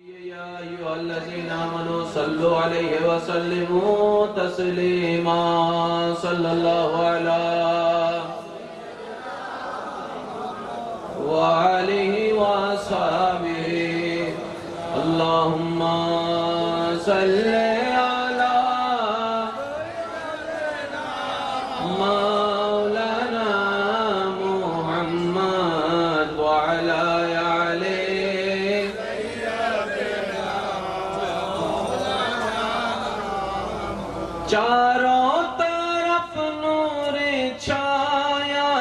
يا أيها الذين آمنوا صلوا عليه وسلموا تسليما صلى الله على وآله وصحبه اللهم صل على مولانا محمد وعلى चारों तरफ नूर छाया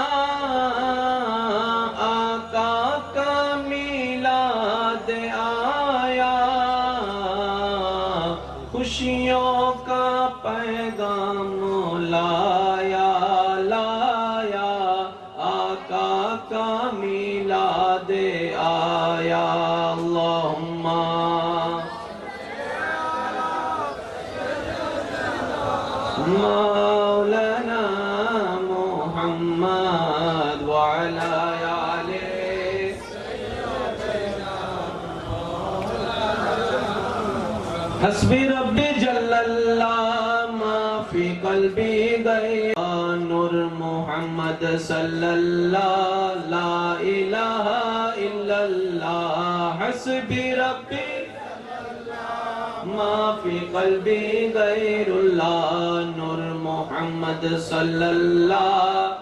आका का मिलाद आया खुशियों का पैगाम लाया लाया आका का मिलाद आया अल्लाहुम्मा مولانا محمد وعلى آله حسبي ربي جل الله ما في قلبي غير نور محمد صلى الله لا إله إلا الله حسبي ربي ما في قلبي غير الله نور محمد صلى الله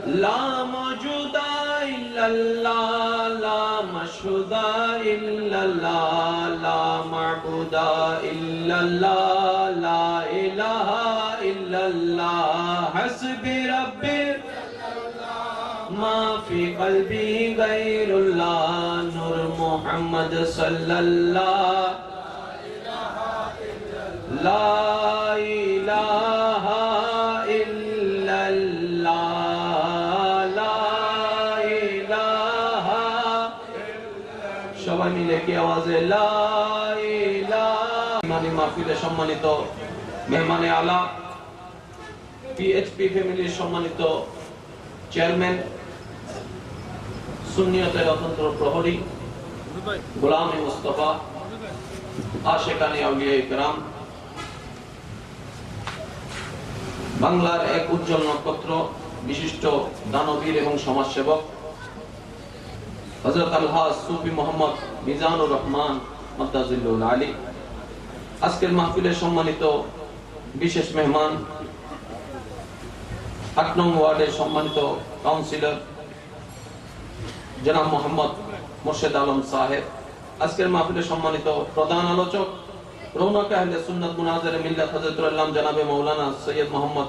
لا موجود إلا الله لا مشهود إلا الله لا معبود إلا الله لا إله إلا الله حسبي ربي ما في قلبي غير الله نور محمد صلى الله لا إله إلا الله لا إله সবাই মিলে কি আওয়াজে লা ইলাহা মানে মাহফিলে সম্মানিত মেহমানে আলা পিএইচপি ফ্যামিলির সম্মানিত চেয়ারম্যান সুন্নিয়তের অতন্ত্র প্রহরী গোলাম মুস্তাফা আশিকানে আউলিয়া ইকরাম বাংলার এক উজ্জ্বল নক্ষত্র বিশিষ্ট দানবীর এবং সমাজসেবক হযরত আলহাজ সুফি মোহাম্মদ মিজানুর রহমান মাদ্দাজিল্লুল আলী আজকের মাহফিলের সম্মানিত বিশেষ মেহমান 8 নং ওয়ার্ডের সম্মানিত কাউন্সিলর জনাব মোহাম্মদ মোর্শেদ আলম সাহেব আজকের মাহফিলের সম্মানিত প্রধান আলোচক রৌনক আহলে সুন্নাত মুনাজির মিল্লাত হযরতুল আল্লাম জনাবে মাওলানা সৈয়দ মোহাম্মদ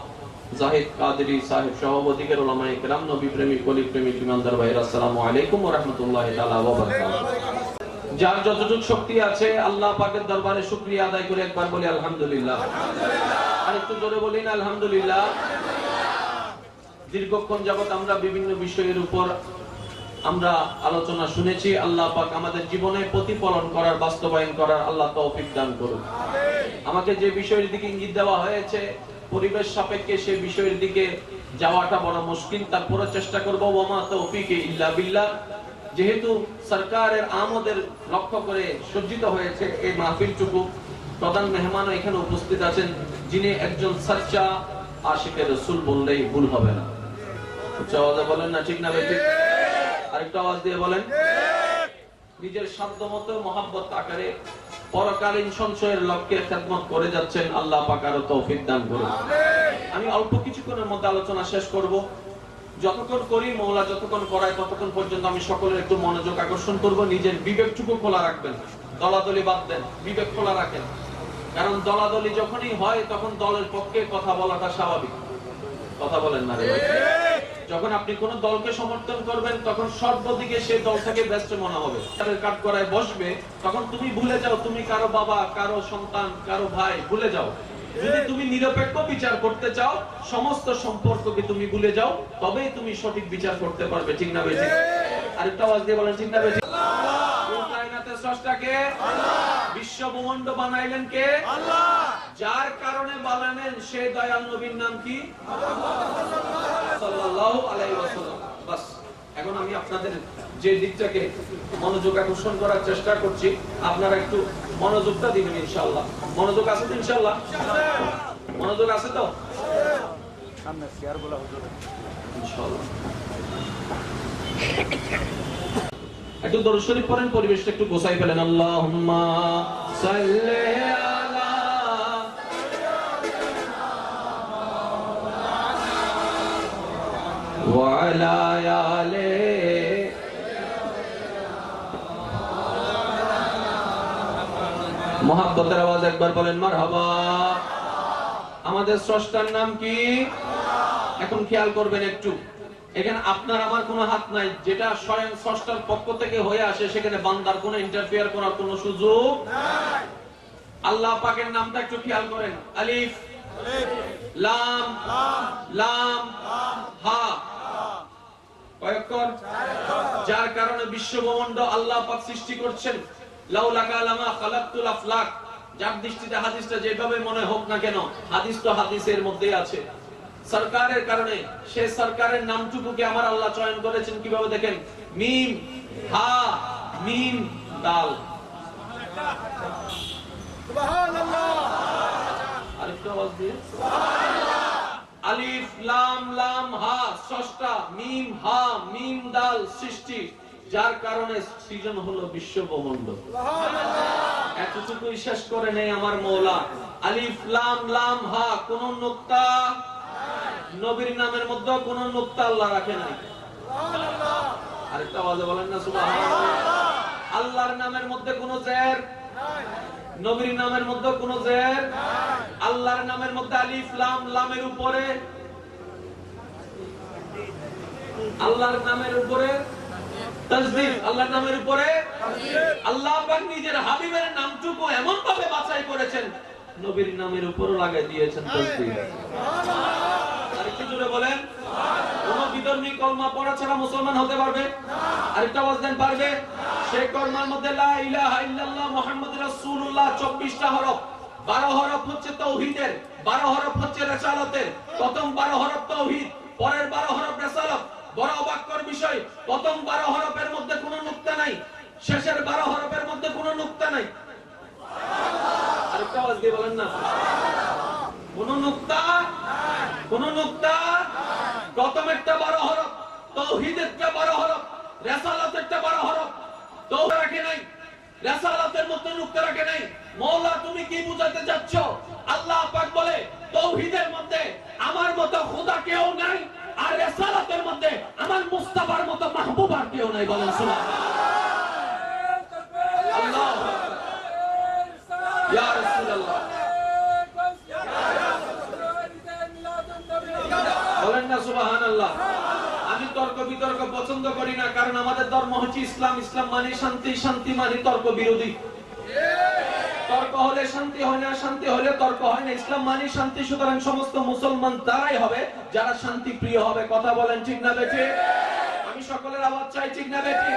জাহিদ কাদেরী সাহেব সভাপতিকে উলামায়ে কেরাম নবী প্রেমিক ওলি প্রেমিক ইমানদার ভাইরা আসসালামু আলাইকুম ওয়া রাহমাতুল্লাহি তাআলা ওয়া বারাকাতুহু যার যতটুকু শক্তি আছে আল্লাহ পাকের দরবারে শুকরিয়া আদায় করে একবার বলি আলহামদুলিল্লাহ আর একটু জোরে বলিন আলহামদুলিল্লাহ দীর্ঘক্ষণ যাবত আমরা বিভিন্ন বিষয়ের উপর আমরা আলোচনা শুনেছি আল্লাহ পাক আমাদের জীবনে প্রতিফলন করার বাস্তবায়ন করার আল্লাহ তৌফিক দান করুন আমাকে যে বিষয়ের দিকে ইঙ্গিত দেওয়া হয়েছে পরিবেশ সাপেক্ষে সেই বিষয়ের দিকে যাওয়াটা বড় মুশকিল তারপরে চেষ্টা করব ওয়ামা তৌফিকে ইল্লা বিল্লাহ যেহেতু সরকারের আমদের লক্ষ্য করে সজ্জিত হয়েছে এই মাহফিলটুকু প্রধান মেহমানও এখানে উপস্থিত আছেন যিনি একজন সচ্চা আশিকে রাসূল বললেই ভুল হবে না উচ্চ আওয়াজে বলেন না ঠিক না বেঠিক আরেকটু আওয়াজ দিয়ে বলেন নিজের সাধ্যমতো মহব্বত আকারে পরকালীন সঞ্চয়ের লক্ষ্যে খেদমত করে যাচ্ছেন আল্লাহ পাক আরো তৌফিক দান করুন আমি অল্প কিছুক্ষণের মধ্যে আলোচনা শেষ করব যতক্ষণ করি মওলা যতক্ষণ করায় ততক্ষণ পর্যন্ত আমি সকলের একটু মনোযোগ আকর্ষণ করব নিজের বিবেকটুকু খোলা রাখবেন দলাদলি বাদ দেন বিবেক খোলা রাখেন কারণ দলাদলি যখনই হয় তখন দলের পক্ষে কথা বলাটা স্বাভাবিক কথা বলেন না রে ভাই যখন আপনি কোন দলকে সমর্থন করবেন তখন সর্বদিকে সেই দলটাকে ব্যস্ত মনে হবে তাদের কাঠগড়ায় বসবে তখন তুমি ভুলে যাও তুমি কারো বাবা কারো সন্তান কারো ভাই ভুলে যাও যদি তুমি নিরপেক্ষ বিচার করতে চাও সমস্ত সম্পর্ককে তুমি ভুলে যাও তবেই তুমি সঠিক বিচার করতে পারবে ঠিক না বেঠিক আরেকটা আওয়াজ দিয়ে বলেন ঠিক না বেঠিক কায়নাতের স্রষ্টা কে আল্লাহ বিশ্ব ব্রহ্মাণ্ড বানাইলেন কে আল্লাহ যার কারণে বানালেন সেই দয়াল নবীর নাম কি সাল্লাল্লাহু আলাইহি ওয়াসাল্লাম বাস এখন আমি আপনাদের যে দিকটাকে মনোযোগ আকর্ষণ করার চেষ্টা করছি, আপনারা একটু মনোযোগটা দিবেন ইনশাআল্লাহ। মনোযোগ আছে তো ইনশাআল্লাহ? মনোযোগ আছে তো? সামনে শেয়ারগুলো হুজুর ইনশাআল্লাহ। একটু দরুদ শরীফ পড়েন, পরিবেশটা একটু গোছাই ফেলেন। আল্লাহুম্মা সাল্লি আলা ওয়া আলা আলি মুহাব্বতের আওয়াজ একবার বলেন মারহাবা। আমাদের স্রষ্টার নাম কি? এখন খেয়াল করবেন একটু, এখানে আপনার আমার কোনো হাত নাই, যেটা স্বয়ং স্রষ্টার পক্ষ থেকে হয়ে আসে সেখানে বান্দার কোনো ইন্টারফেয়ার করার কোনো সুযোগ নাই। আল্লাহ পাকের নামটা একটু খেয়াল করেন। আলিফ লাম লাম হা, কয় অক্ষর? যার কারণে বিশ্বব্রহ্মাণ্ড আল্লাহ পাক সৃষ্টি করছেন। লাউলা কালামা খালাকতুল আফলাক, যার দৃষ্টিতে হাদিসটা যেভাবে মনে হোক না কেন, হাদিস তো হাদিসের মধ্যেই আছে। সরকারের কারণে, সে সরকারের নামটুকুকে আমার আল্লাহ চয়ন করেছেন কিভাবে দেখেন, মিম হা মিম দাল। সুবহানাল্লাহ, আরেকটু আওয়াজ দিয়ে সুবহানাল্লাহ। আলিফ লাম লাম হা স্রষ্টা, মিম হা মিম দাল সৃষ্টি, যার কারণে সৃজন হলো বিশ্বব্রহ্মাণ্ড। সুবহানাল্লাহ, এতটুকু শেষ করে নেই আমার মওলা। আলিফ লাম লাম হা, কোন নুকতা নবীর নামের মধ্যে কোন নুকতা আল্লাহ রাখে নাই। সুবহানাল্লাহ, আরেকটা আওয়াজে বলেন না সুবহানাল্লাহ। আল্লাহর নামের মধ্যে কোন জের নাই, নবীর নামের মধ্যে কোন জের নাই। আল্লাহর নামের মধ্যে আলিফ লাম লামের উপরে, আল্লাহর নামের উপরে তাসদিদ, আল্লাহর নামের উপরে আল্লাহ পাক নিজের হাবিবের নামটুকু এমন ভাবে বাছাই করেছেন, নবীর নামের উপরও লাগাই দিয়েছেন তাসদিদ। সুবহানাল্লাহ, আরেকটু জোরে বলেন। কোন বিধর্মী কলমা পড়া ছাড়া মুসলমান হতে পারবে? আরেকটা আওয়াজ দেন, পারবে? সেই কলমার মধ্যে লা ইলাহা ইল্লাল্লাহ মুহাম্মাদুর রাসূলুল্লাহ 24টা হরফ। 12 হরফ হচ্ছে তাওহীদের, 12 হরফ হচ্ছে রিসালাতের। প্রথম 12 হরফ তাওহীদ, পরের 12 হরফ রিসালাত। বড় অবাক্যর বিষয়, প্রথম 12 হরফের মধ্যে কোনো নুকতা নাই, শেষের 12 হরফের মধ্যে কোনো নুকতা নাই। সুবহানাল্লাহ, আরেকটা আওয়াজ দিয়ে বলেন না কোনো নুকতা নাই, কোনো নুকতা নাই। প্রথম একটা 12 হরফ, তাওহীদের 12 হরফ, রিসালাতের 12 হরফ। তাওহীদ রাখে নাই, রিসালাতের মধ্যে নুকতা রাখে নাই। মওলা তুমি কি বুঝাতে যাচ্ছ? আল্লাহ পাক বলে তাওহীদের মধ্যে আমার মতো খোদা কেউ নাই, আর রিসালাতের মধ্যে আমার মুস্তাফার মতো মাহবুব আর কেউ নাই। বলেন সুবহানাল্লাহ। আল্লাহু আকবার, ইয়া রাসূলুল্লাহ, বলেন না সুবহানাল্লাহ। আমি তর্ক বিতর্ক পছন্দ করি না, কারণ আমাদের ধর্ম হচ্ছে ইসলাম। ইসলাম মানে শান্তি, শান্তি মানে তর্ক বিরোধী। তর্ক হলে শান্তি হয় না, শান্তি হলে তর্ক হয় না। ইসলাম মানে শান্তি, সুতরাং সমস্ত মুসলমান তারাই হবে যারা শান্তি প্রিয় হবে। কথা বলেন ঠিক না বেঠিক? আমি সকলের আওয়াজ চাই, ঠিক না বেঠিক?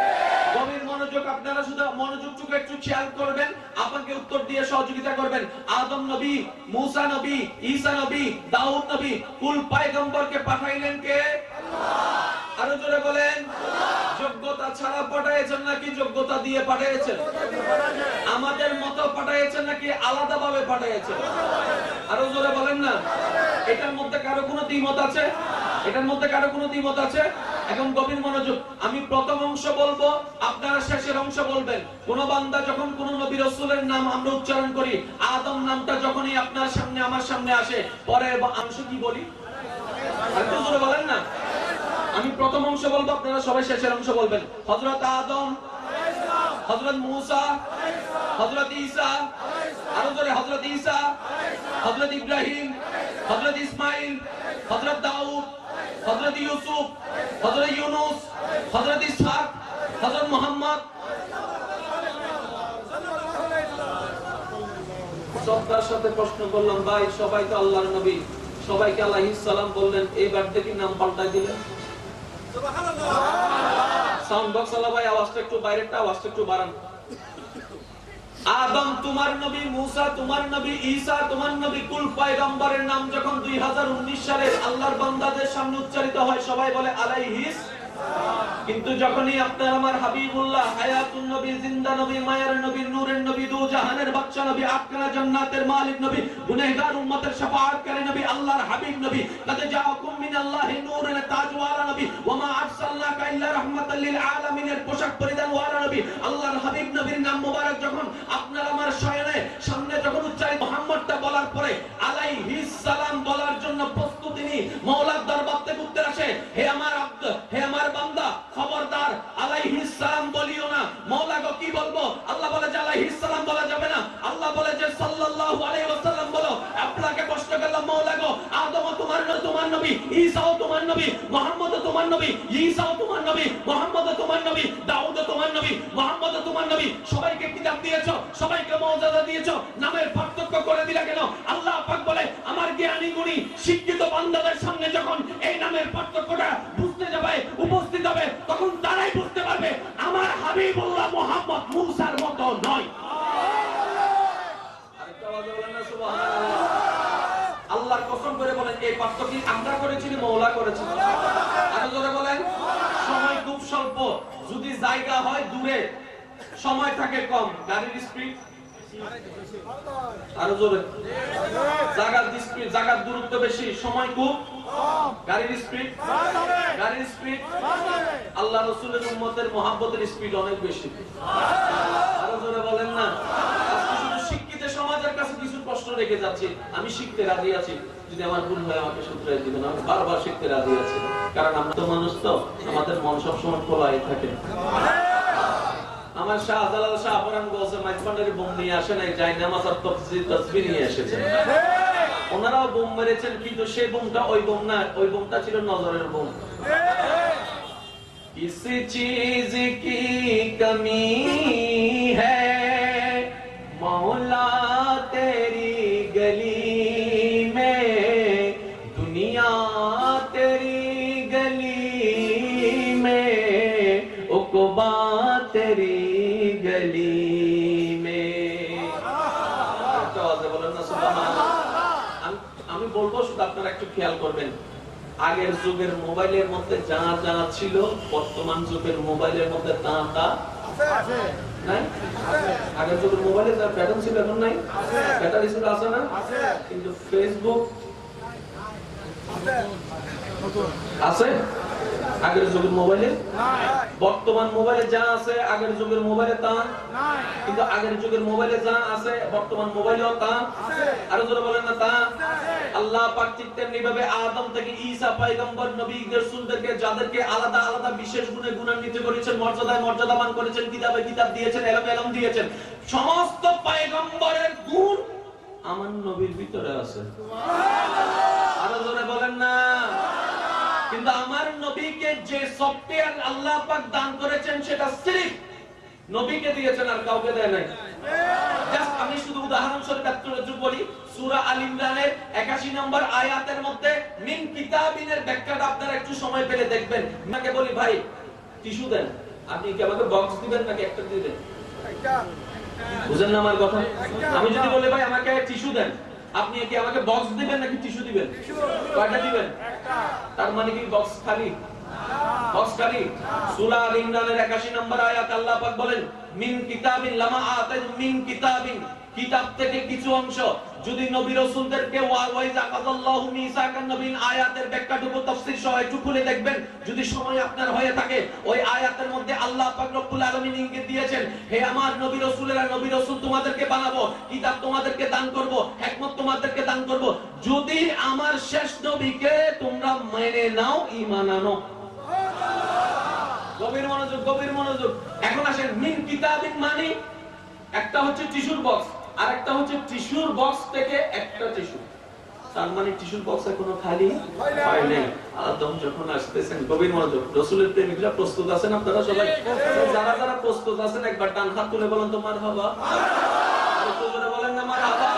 গভীর মনোযোগ, আপনারা শুধু মনোযোগটুকু একটু খেয়াল করবেন, আপনাকে উত্তর দিয়ে সহযোগিতা করবেন। আদম নবী, মুসা নবী, ঈসা নবী, দাউদ নবী, কুল পয়গম্বরকে পাঠাইলেন কে? আল্লাহ। আরো জোরে বলেন। যোগ্যতা ছাড়া পাঠিয়েছেন নাকি যোগ্যতা দিয়ে পাঠিয়েছেন? আমাদের মতো পাঠিয়েছেন নাকি আলাদা ভাবে পাঠিয়েছেন? আরো জোরে বলেন না। এটার মধ্যে কারো কোনো দ্বিমত আছে? এটার মধ্যে কারো কোনো দ্বিমত আছে? এখন গভীর মনোযোগ, আমি প্রথম অংশ বলবো, আপনারা শেষের অংশ বলবেন। কোন বান্দা যখন কোন নবী রাসূলের নাম আমরা উচ্চারণ করি, আদম নামটা যখনই আপনার সামনে আমার সামনে আসে, পরে অংশ কি বলি? আরেকটু জোরে বলেন না। আমি প্রথম অংশ বলবো, আপনারা সবাই শেষের অংশ বলবেন। হযরত আদম, হযরত মুসা, হযরত ঈসা, আরো জোরে হযরত ঈসা, হযরত ইব্রাহিম, হযরত ইসমাইল, হযরত দাউদ, হযরত ইউসুফ, হযরত ইউনুস, হযরত ইসহাক, হযরত মুহাম্মদ। শ্রদ্ধার সাথে প্রশ্ন করলাম, ভাই সবাই তো আল্লাহর নবী, সবাইকে আলাইহিস সালাম বললেন, এইবার দেখি নাম পাল্টাই দিলেন। সুবহানাল্লাহ। সাউন্ড বক্স আলা ভাই, আওয়াজটা একটু বাইরেরটা আওয়াজটা একটু বাড়ান। আদম তোমার নবী, মুসা তোমার নবী, ঈসা তোমার নবী, কুল পয়গম্বরের নাম যখন 2019 সালে আল্লাহর বান্দাদের সামনে উচ্চারিত হয়, সবাই বলে আলাইহিস কিন্তু যখনই আপনার আমার হাবিবুল্লাহ হায়াতুন নবী, জিন্দা নবী, মায়ের নবী, নূরের নবী, দু জাহানের বাদশা নবী, আটখানা জান্নাতের মালিক নবী, গুনাহগার উম্মতের শাফাআতকারী নবী, আল্লাহর হাবিব নবী, কাদ জাআকুম মিনাল্লাহি নূরুন তাজওয়ালা নবী, ওয়া মা আরসালনাকা ইল্লা রাহমাতাল লিল আলামিনের পোশাক পরিধান ওয়ালা নবী, আল্লাহর হাবিব নবীর নাম মোবারক যখন আপনার আমার শয়নে সামনে যখন উচ্চারিত মুহাম্মদটা বলার পরে আলাইহিস সালাম বলার জন্য প্রস্তুতি নি মাওলার দরবার থেকে উত্তর আসে, হে আমার আব্দ, হে আমার বান্দা, খবরদার আলাইহিস সালাম বলিও না। মাওলা গো কি বলবো? আল্লাহ বলে যে আলাইহিস সালাম বলা যাবে না। আল্লাহ বলে যে সাল্লাল্লাহু আলাইহি ওয়াসাল্লাম বলো। আপনাকে প্রশ্ন করলাম, মাওলা গো আদমও তোমার নবী, ঈসাও তোমার নবী, মুহাম্মদও তোমার নবী, ঈসাও তোমার নবী, মুহাম্মদও তোমার নবী, দাউদও তোমার নবী, মুহাম্মদও তোমার নবী, সবাইকে কিতাব দিয়েছো, সবাইকে মর্যাদা দিয়েছো, নামের পার্থক্য করে দিলা কেন? আল্লাহ পাক বলে আমার জ্ঞানী গুণী শিক্ষিত বান্দাদের সামনে যখন এই নামের পার্থক্যটা বুঝতে যাবে, উপস্থিত হবে, তখন তারাই বুঝতে পারবে আমার হাবিবুল্লাহ মুহাম্মদ মুসার মতো নয়। আরেকটা আওয়াজ বলেন না সুবহানাল্লাহ। আল্লাহ কসম করে বলেন এই পার্থক্য আমরা করেছি না মাওলা করেছেন? আরো জোরে বলেন। সময় খুব স্বল্প, যদি জায়গা হয় দূরে, সময় থাকে কম, গাড়ির স্পিড আরো জোরে, জায়গার দূরত্ব বেশি, সময় খুব কম, গাড়ির স্পিড আল্লাহ রাসূলের উম্মতের মুহাব্বতের স্পিড অনেক বেশি। আরো জোরে বলেন না। আজকে শুধু শিক্ষিত সমাজের কাছে কিছু প্রশ্ন রেখে যাচ্ছি, আমি শিখতে রাজি আছি, যদি আমার ভুল হয় আমাকে শুধরাই দিবেন, আমি বারবার শিখতে রাজি আছি, কারণ আমরা তো মানুষ, তো আমাদের মন সবসময় খোলাই থাকে। আমার শাহজালাল শাহ পরান গোসে মাইজবান্ডারি বোম নিয়ে আসে নাই, যাই নামাজ আর তাসবিহ নিয়ে এসেছেন। ওনারাও বোম মেরেছেন, কিন্তু সেই বোমটা ওই বোম না, ওই বোমটা ছিল নজরের বোম। किस चीज की कमी है मौला तेरी गली में, दुनिया तेरी गली में, उक़बा तेरी गली में। আমি বলবো, শুধু আপনারা একটু খেয়াল করবেন, আগের যুগের মোবাইলের মধ্যে যা যা ছিল বর্তমান যুগের মোবাইলের মধ্যে তা তা আছে নাই? আগের যুগের মোবাইলে যা প্যাটার্ন ছিল এখন নাই, ব্যাটারি ছিল আছে না? কিন্তু ফেসবুক আছে আগের যুগের মোবাইলে নাই। বর্তমান মোবাইলে যা আছে আগের যুগের মোবাইলে তা নাই, কিন্তু আগের যুগের মোবাইলে যা আছে বর্তমান মোবাইলেও তা আছে। আরো জোরে বলেন না তা আছে। আল্লাহ পাক ঠিক তেমনি ভাবে আদম থেকে ঈসা পয়গম্বর নবী রাসূলদেরকে যাদেরকে আলাদা আলাদা বিশেষ গুণে গুণান্বিত করেছেন, মর্যাদায় মর্যাদাবান করেছেন, কিতাবে কিতাব দিয়েছেন, এলম দিয়েছেন, সমস্ত পয়গম্বরের গুণ আমার নবীর ভিতরে আছে। সুবহানাল্লাহ। আরো জোরে বলেন না। কিন্তু আমার নবীকে যে সফটওয়্যার আল্লাহ পাক দান করেছেন সেটা সিরিফ নবীকে দিয়েছেন, আর কাউকে দেয় নাই। জাস্ট আমি শুধু উদাহরণস্বরূপ একটু বলি, সূরা আল ইমরানের 81 নম্বর আয়াতের মধ্যে মিন কিতাবিনের ব্যাখ্যাটা আপনারা একটু সময় পেলে দেখবেন। আমাকে বলি ভাই টিস্যু দেন, আপনি কি আমাকে বক্স দিবেন নাকি একটা দিবেন? একটা। বুঝেন না আমার কথা? আমি যদি বলি ভাই আমাকে টিস্যু দেন, আপনি কি আমাকে বক্স দিবেন নাকি টিস্যু দিবেন? কয়টা দিবেন? একটা। তার মানে কি বক্স খালি? বক্স খালি। সূরা আল ইমরানের 81 নম্বর আয়াত আল্লাহ পাক বলেন মিন কিতাবিন লামা আতাইতু মিন কিতাবিন, কিতাব থেকে কিছু অংশ যদি নবী রাসূলদেরকে ওয়াইজা কাযাল্লাহু মিসাকান নবীন আয়াতের ব্যাখ্যাটুকু তাফসীর সহ একটু খুলে দেখবেন, যদি সময় আপনার হয়ে থাকে। ওই আয়াতের মধ্যে আল্লাহ পাক রব্বুল আলামিন ইঙ্গিত দিয়েছেন, হে আমার নবী রাসূলেরা, নবী রাসূল তোমাদেরকে বানাবো, কিতাব তোমাদেরকে দান করব, হিকমত তোমাদেরকে দান করব, যদি আমার শেষ নবীকে তোমরা মেনে নাও, ঈমান আনো। গভীর মনোযোগ, গভীর মনোযোগ। এখন আসেন মিন কিতাবিন মানে একটা হচ্ছে টিস্যুর বক্স, আর একটা হচ্ছে টিস্যুর বক্স থেকে একটা টিস্যু। তার মানে টিস্যুর বক্স এখনো খালি হয় নাই। আদম যখন আসতেছেন, গভীর মনোযোগ, রাসূলের প্রেমিকরা প্রস্তুত আছেন? আপনারা সবাই যারা যারা প্রস্তুত আছেন একবার ডান হাত তুলে বলেন তো মারহাবা। আর একটু জোরে বলেন না মারহাবা।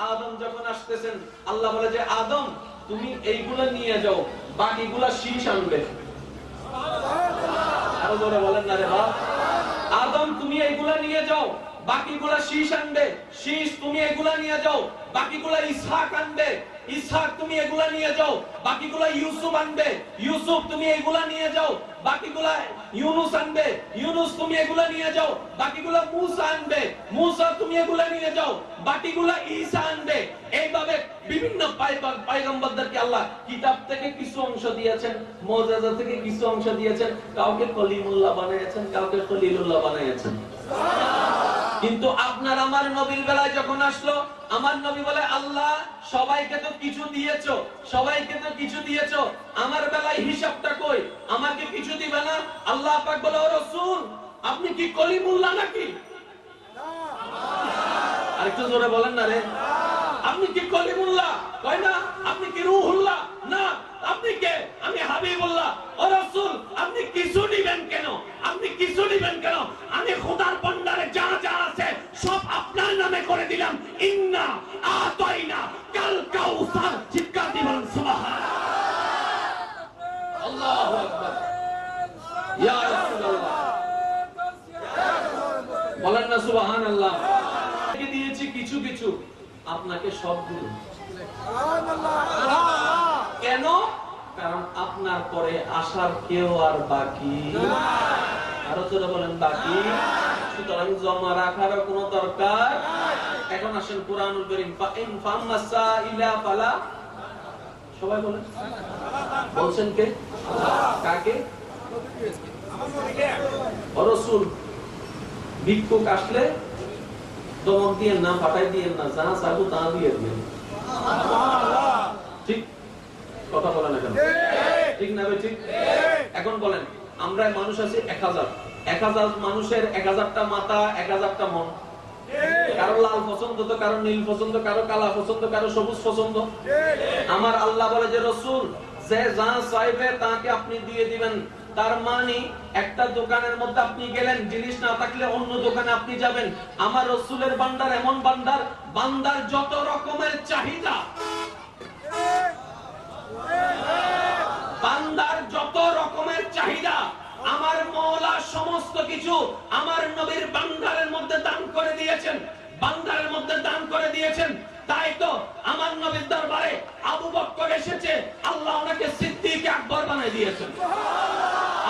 আদম যখন আসতেছেন, আল্লাহ বলে যে আদম তুমি এইগুলা নিয়ে যাও, বাকিগুলা শীষ আনবে। আরো জোরে বলেন না রে বাপ। আদম তুমি এইগুলা নিয়ে যাও, বাকিগুলা শীষ আনবে, শীষ তুমি এগুলা নিয়ে যাও। বাকিগুলা ইসহাক আনবে, ইসহাক তুমি এগুলা নিয়ে যাও। বাকিগুলা ইউসুফ আনবে, ইউসুফ তুমি এগুলা নিয়ে যাও। বাকিগুলা ইউনুস আনবে, ইউনুস তুমি এগুলা নিয়ে যাও। বাকিগুলা মুসা আনবে, মুসা তুমি এগুলা নিয়ে যাও। বাকিগুলা ঈসা আনবে। এইভাবে বিভিন্ন পয়গম্বরদেরকে আল্লাহ কিতাব থেকে কিছু অংশ দিয়েছেন, মুজিজা থেকে কিছু অংশ দিয়েছেন। কাউকে কলিমুল্লাহ বানিয়েছেন, কাউকে খলিলুল্লাহ বানিয়েছেন। কিন্তু আপনার আমার নবীর বেলায় যখন আসলো, আমার নবী বলে আল্লাহ সবাইকে তো কিছু দিয়েছো, সবাইকে তো কিছু দিয়েছো, আমার বেলায় হিসাবটা কই, আমাকে কিছু দিবে না? আল্লাহ পাক বলে ও রাসূল আপনি কি কলিমুল্লাহ নাকি? আরেকটু জোরে বলেন না রে, আপনি কি কলিমুল্লাহ? কয় না। আপনি কি রূহুল্লাহ? না। আপনি কে? আমি হাবিবুল্লাহ। ও রাসূল আপনি কিছু দিবেন কেন? আপনি কিছু দিবেন কেন? আমি খোদার ভান্ডারে যা যা আছে সব আপনার নামে করে দিলাম। ইন্না আতাইনা কাল কাউসার। চিৎকার দিবেন সুবহানাল্লাহ। আল্লাহু আকবার। ইয়া রাসূলুল্লাহ বলেন না সুবহানাল্লাহ। কি দিয়েছি কিছু কিছু, আপনাকে সবগুলো। কেন? কারণ আপনার পরে আসার কেউ আর বাকি, আরো জোরে বলেন বাকি। সুতরাং জমা রাখার কোনো দরকার। এখন আসেন কুরআনুল কারীম, ফাইন ফামাসা ইলা ফালা। সবাই বলেন, বলছেন কে? কাকে? ও রাসূল ভিক্ষুক আসলে দমক দিয়ে না, পাঠাই দিয়ে না, যা চাবো তা দিয়ে দিন। ঠিক কথা বলেন এখন, ঠিক না ভাই? ঠিক। এখন বলেন আমরা মানুষ আছি 1000, 1000 মানুষের 1000টা মাথা, 1000টা মন। কারো লাল পছন্দ তো, কারো নীল পছন্দ, কারো কালা পছন্দ, কারো সবুজ পছন্দ। আমার আল্লাহ বলে যে রাসূল যে যা চাইবে তাকে আপনি দিয়ে দিবেন। তার মানে একটা দোকানের মধ্যে আপনি গেলেন, জিনিস না থাকলে অন্য দোকানে আপনি যাবেন। আমার রাসূলের ভান্ডার এমন ভান্ডার, বান্দার যত রকমের চাহিদা, বান্দার যত রকমের চাহিদা আমার মওলা সমস্ত কিছু আমার নবীর ভান্ডারের মধ্যে দান করে দিয়েছেন, ভান্ডারের মধ্যে দান করে দিয়েছেন। তাই তো আমার নবীর দরবারে আবু বকর এসেছে, আল্লাহ ওনাকে সিদ্দিক আকবর বানিয়ে দিয়েছেন।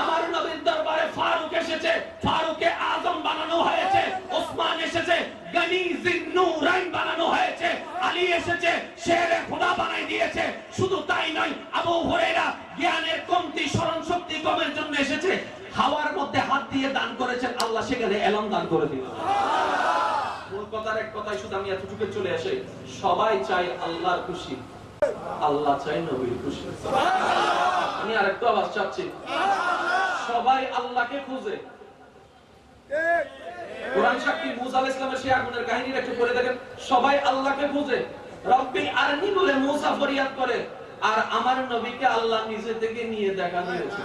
আমার নবীর দরবারে ফারুক এসেছে, ফারুকে আজম বানানো হয়েছে। ওসমান এসেছে, গনি জিন্নুরাইন বানানো হয়েছে। আলী এসেছে, শেরে খোদা বানাই দিয়েছে। শুধু তাই নয়, আবু হুরায়রা জ্ঞানের কমতি, স্মরণ শক্তি কমের জন্য এসেছে, হাওয়ার মধ্যে হাত দিয়ে দান করেছেন, আল্লাহ সেখানে এলম দান করে দিয়েছেন। মূল কথার এক কথাই শুধু আমি এতটুকু চলে আসে, সবাই চাই আল্লাহর খুশি, আল্লাহ চাই নবীর খুশি। আমি আরেকটু আওয়াজ চাচ্ছি, সবাই আল্লাহকে খুঁজে। কোরআন সাক্ষী মুসা আলাইহিস সালামের সেই আগুনের কাহিনীটা একটু পড়ে দেখেন। সবাই আল্লাহকে খুঁজে, রব্বি আরনি বলে মুসা ফরিয়াদ করে, আর আমার নবীকে আল্লাহ নিজে থেকে নিয়ে দেখা দিয়েছে।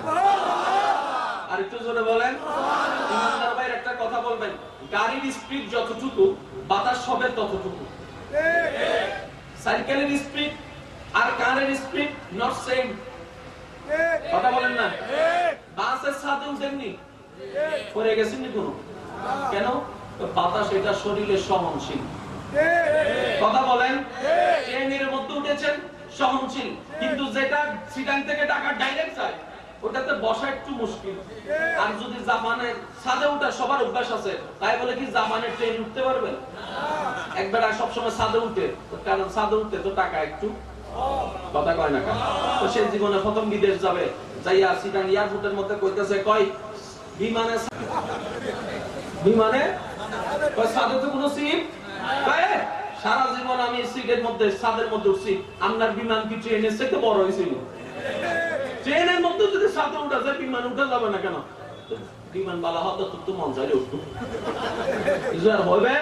আর একটু জোরে বলেন। ইমানদার ভাইয়ের একটা কথা বলবেন, গাড়ির স্পিড যতটুকু বাতাস হবে ততটুকু। সাইকেলের স্পিড আর কারের স্পিড নট সেম। কথা বলেন না। বাসের সাথে উঠেননি, পড়ে গেছেন নি কোনো? কেন? বাতাস এটা শরীরে সহনশীল। কথা বলেন। ট্রেনের মধ্যে উঠেছেন সহনশীল, কিন্তু যেটা সিটাং থেকে ঢাকা ডাইরেক্ট যায় ওটাতে বসা একটু মুশকিল। আর যদি জাপানের ছাদে উঠা সবার অভ্যাস আছে, তাই বলে কি জাপানের ট্রেন উঠতে পারবেন? একবার সবসময় ছাদে উঠে, কারণ ছাদে উঠতে তো টাকা একটু, কথা কয় না কেন? তো সে জীবনে প্রথম বিদেশ যাবে, যাইয়া সিটাং এয়ারপোর্টের মধ্যে কইতেছে, কয় বিমানে কয় ছাদে তো কোনো সিট, কয় সারা জীবন আমি সিটের মধ্যে ছাদের মধ্যে উঠছি, আপনার বিমান কি ট্রেনের থেকে বড় হয়েছিল? ট্রেনের মধ্যে যদি ছাদে উঠা যায়, বিমান উঠা যাবে না কেন? বিমান বালা হতো তো মন চাইলে উঠতো, হবে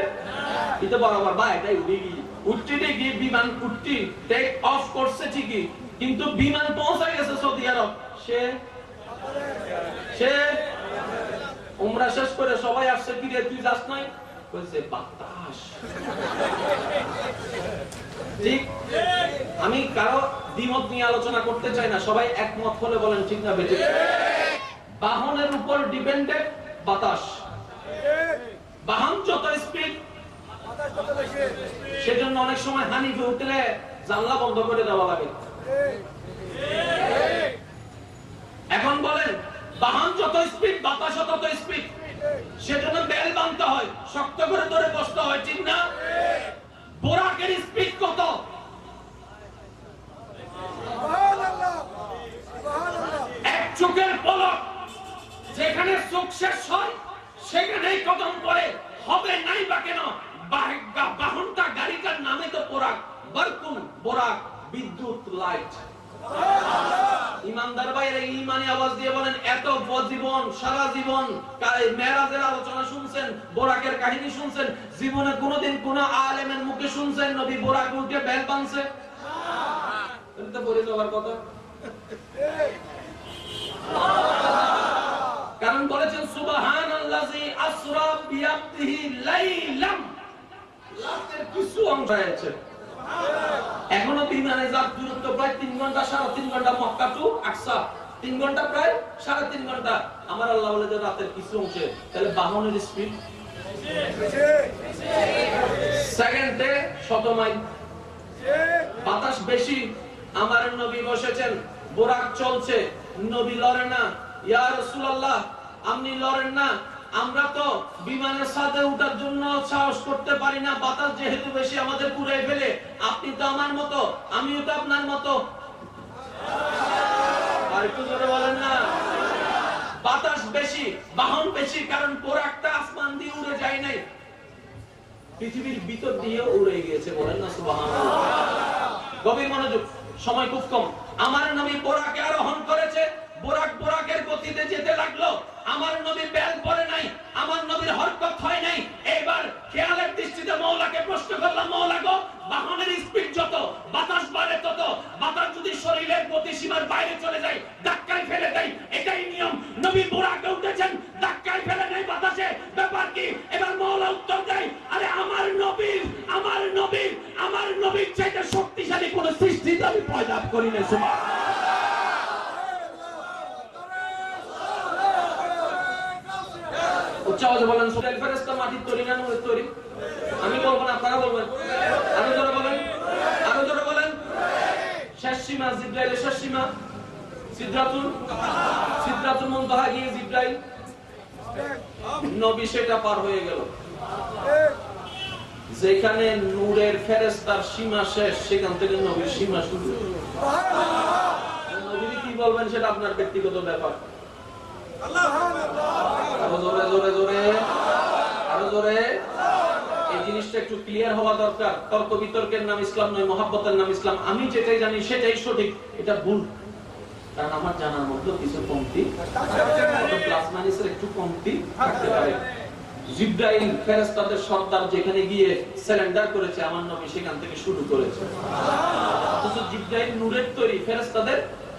এটা বরাবর বা এটাই উঠে গিয়ে উঠতে গিয়ে বিমান উঠতি টেক অফ করছে ঠিকই, কিন্তু বিমান পৌঁছে গেছে সৌদি আরব। সে উমরা শেষ করে সবাই আসছে, কি রে তুই যাস নাই? কইছে বাতাস। ঠিক। আমি কারো দ্বিমত নিয়ে আলোচনা করতে চাই না, সবাই একমত হলে বলেন ঠিক না বেঠিক? বাহনের উপর ডিপেন্ডেন্ট বাতাস, বাহন যত স্পিড সেজন্য অনেক সময় হানিফে উঠলে জানলা বন্ধ করে দেওয়া লাগে। এখন বলেন বাহন যত স্পিড বাতাস তত স্পিড, সেজন্য বেল বাঁধতে হয়, শক্ত করে ধরে বসতে হয়, ঠিক না? বোরাকের স্পিড কত? এক চোখের পলক, যেখানে চোখ শেষ হয় সেখানেই কদম পড়ে, হবে নাই বা কেন? বাহনটা গাড়িটার নামে তো বোরাক, বারকুন বোরাক, বিদ্যুৎ লাইট। ইমানদার ভাইরা ঈমানি আওয়াজ দিয়ে বলেন, এত জীবন সারা জীবন মেরাজের আলোচনা শুনছেন, বোরাকের কাহিনী শুনছেন, জীবনে কোনোদিন কোন আলেমের মুখে শুনছেন নবী বোরাক উঠে বেল বাঁধছে? এটা বলে যাওয়ার কথা। কারণ বলেছেন সুবহানাল্লাযী আসরা বিআবদিহি লাইলাম, রাতের কিছু অংশ আছে। এখনো বিমানে যার দূরত্ব প্রায় 3 ঘন্টা 3.5 ঘন্টা, মক্কা টু আকসা 3 ঘন্টা প্রায় 3.5 ঘন্টা। আমার আল্লাহ বলে যে রাতের কিছু অংশে, তাহলে বাহনের স্পিড সেকেন্ডে 100 মাইল। বাতাস বেশি, আমার নবী বসেছেন, বোরাক চলছে, নবী লড়ে না। ইয়া রাসূলুল্লাহ আপনি লড়েন না, আমরা তো বিমানের সাথে ওঠার জন্য সাহস করতে পারি না, বাতাস যেহেতু বেশি আমাদের পুড়ে ফেলে। আপনি তো আমার মতো, আমিও তো আপনার মতো। আর একটু জোরে বলেন না। বাতাস বেশি, বাহন বেশি, কারণ বোরাকটা আসমান দিয়ে উড়ে যায় নাই, পৃথিবীর ভিতর দিয়ে উড়ে গিয়েছে। বলেন না সুবহানাল্লাহ। গভীর মনোযোগ, সময় খুব কম। আমার নবী বোরাকে আরোহণ করেছে, বোরাকের গতিতে যেতে লাগলো। আমার নবী বেল পড়ে নাই, আমার নবীর হরকত হয় নাই। এবার খেয়ালের দৃষ্টিতে মওলাকে প্রশ্ন করলাম, মওলা গো, বাহনের স্পিড যত, বাতাস বাড়ে তত, বাতাস যদি শরীরের গতিসীমার বাইরে চলে যায় ধাক্কায় ফেলে দেয়, এটাই নিয়ম। নবী বোরাকে উঠেছেন, ধাক্কায় ফেলে নেই বাতাসে, ব্যাপার কি? এবার মওলা উত্তর দেয়, আরে আমার নবীর চাইতে শক্তিশালী কোন সৃষ্টি আমি পয়দা করি না। সুবহানাল্লাহ। উচ্চাওয়াজে বলেন, সুরাইল ফেরেশতা মাটির তৈরি না নূরের তৈরি? আমি বলবো না, আপনারা বলবেন। আরো জোরে বলেন, আরো জোরে বলেন। শেষ সীমা, জিবরাইলের শেষ সীমা সিদরাতুল মুনতাহা গিয়ে জিবরাইল, নবী সেটা পার হয়ে গেল। যেখানে নূরের ফেরেশতার সীমা শেষ, সেখান থেকে নবীর সীমা শুরু। নবী কি বলবেন সেটা আপনার ব্যক্তিগত ব্যাপার। আরো জোরে জোরে জোরে, আরো জোরে। এই জিনিসটা একটু ক্লিয়ার হওয়া দরকার। তর্ক বিতর্কের নাম ইসলাম নয়, মহাব্বতের নাম ইসলাম। আমি যেটাই জানি সেটাই সঠিক, এটা ভুল। কারণ আমার জানার মধ্যে কিছু কমতি, প্লাস মাইনাসের একটু কমতি থাকতে পারে। জিবরাইল ফেরেশতাদের সর্দার যেখানে গিয়ে সারেন্ডার করেছে, আমার নবী সেখান থেকে শুরু করেছে। অথচ জিবরাইল নূরের তৈরি, ফেরেশতাদের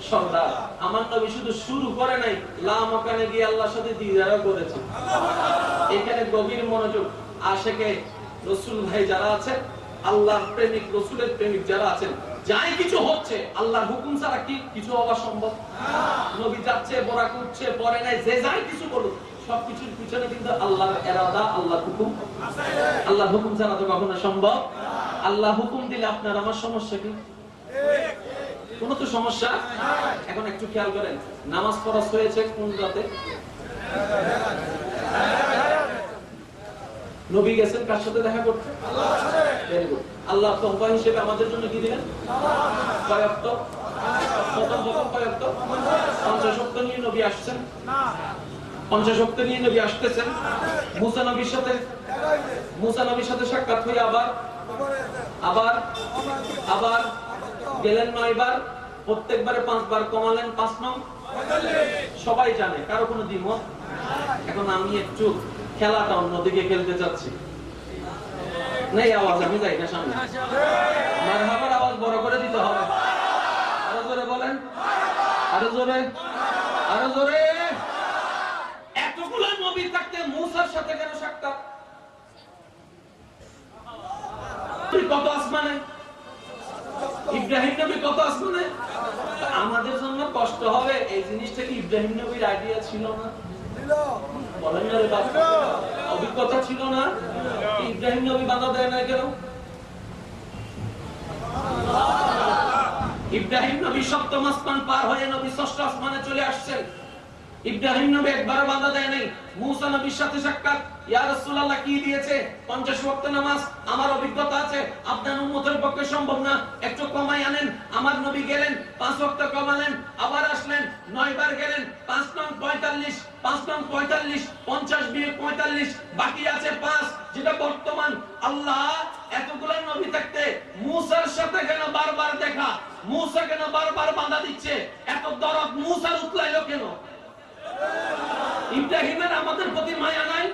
সর্দার। আমার নবী শুধু শুরু করে নাই, লা মাকানে গিয়ে আল্লাহর সাথে দিদারও করেছে। এখানে গভীর মনোযোগ। আশেকে রাসূল ভাই যারা আছেন, আল্লাহর প্রেমিক, রাসূলের প্রেমিক যারা আছেন, যাই কিছু হচ্ছে আল্লাহর হুকুম ছাড়া কি কিছু হওয়া সম্ভব? নবী যাচ্ছে, বোরাক উঠছে, পরে নাই, যে যাই কিছু বলুক, সবকিছুর পিছনে কিন্তু আল্লাহর ইরাদা, আল্লাহর হুকুম আছে। আল্লাহর হুকুম ছাড়া তো কখনো সম্ভব। আল্লাহ হুকুম দিলে আপনার আমার সমস্যা কি? কোনো তো সমস্যা। এখন একটু খেয়াল করেন, নামাজ ফরজ হয়েছে কোন রাতে? নবী গেছেন কার সাথে দেখা করতে? আল্লাহর সাথে। Very good. আল্লাহ তওবা হিসেবে আমাদের জন্য কি দিলেন? কয় ওয়াক্ত? প্রথম কয় ওয়াক্ত? 50 ওয়াক্ত নিয়ে নবী আসছেন না, 50 ওয়াক্ত নিয়ে নবী আসতেছেন। মুসা নবীর সাথে সাক্ষাৎ হয়ে আবার গেলেন 9 বার, প্রত্যেকবারে 5 বার কমালেন, 5 নং 45। সবাই জানে, কারো কোনো দ্বিমত? এখন আমি একটু খেলাটা অন্যদিকে খেলতে চাচ্ছি। নেই আওয়াজ, আমি যাই না সামনে। মারহাবার আওয়াজ বড় করে দিতে হবে। আরো জোরে বলেন, আরো জোরে, আরো জোরে। এতগুলো নবী থাকতে মুসার সাথে কেন সাক্ষাৎ? কত আসমানে, ইব্রাহিম নবী কত আসমানে। আমাদের জন্য কষ্ট হবে, এই জিনিসটা কি ইব্রাহিম নবীর আইডিয়া ছিল না? বলেন না রে বাবা, অভিজ্ঞতা ছিল না? ইব্রাহিম নবী বাধা দেয় না কেন? ইব্রাহিম নবী সপ্তম আসমান পার হয়ে নবী ষষ্ঠ আসমানে চলে আসছেন। ইব্রাহিম নবী একবারও বাধা দেয় নাই। মুসা নবীর সাথে সাক্ষাৎ, ইয়া রাসূলুল্লাহ কি দিয়েছে? 50 ওয়াক্ত নামাজ। আমার অভিজ্ঞতা আছে, আপনার উম্মতের পক্ষে সম্ভব না, একটু কমাই আনেন। আমার নবী গেলেন 5 ওয়াক্ত কমালেন, আবার আসলেন 9 বার গেলেন, 5 নং 45, 5 নং 45, 50 বিয়োগ 45, বাকি আছে 5, যেটা বর্তমান। আল্লাহ এতগুলো নবী থাকতে মুসার সাথে কেন বারবার দেখা? মুসা কেন বারবার বাধা দিচ্ছে? এত দরদ মুসার উতলাইলো কেন? ইব্রাহিমের আমাদের প্রতি মায়া নাই?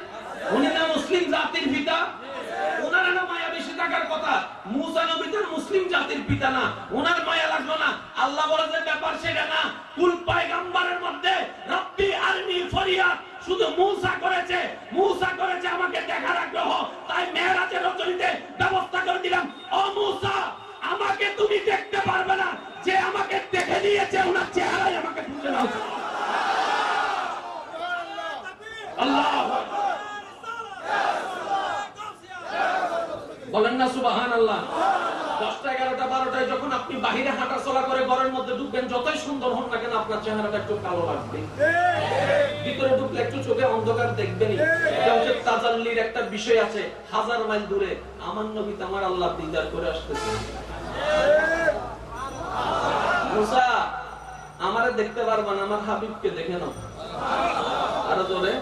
উনি না মুসলিম জাতির পিতা? ওনার না মায়া বেশি থাকার কথা। মুসা নবী তো মুসলিম জাতির পিতা না, ওনার মায়া লাগলো না? আল্লাহ বলে যে ব্যাপার সেটা না। কুল পয়গম্বরের মধ্যে রব্বি আরনি ফরিয়াদ শুধু মুসা করেছে, মুসা করেছে আমাকে দেখার আগ্রহ, তাই মেরাজের রজনীতে ব্যবস্থা করে দিলাম। ও মুসা, আমাকে তুমি দেখতে পারবে না, যে আমাকে দেখে দিয়েছে ওনার চেহারাই আমাকে বুঝে নাও। বলেন না সুবহানাল্লাহ। 10টা 11টা 12টায় যখন আপনি বাহিরে হাঁটা চলা করে ঘরের মধ্যে ঢুকবেন, যতই সুন্দর হন না কেন আপনার চেহারাটা একটু কালো লাগবে। ভিতরে ঢুকলে একটু চোখে অন্ধকার দেখবেনই। এটা হচ্ছে তাজাল্লির একটা বিষয় আছে। 1000 মাইল দূরে আমার নবী আমার আল্লাহ দিদার করে আসতেছে। মুসা, আমারে দেখতে পারবা না, আমার হাবিবকে দেখে নাও। আরো জোরে।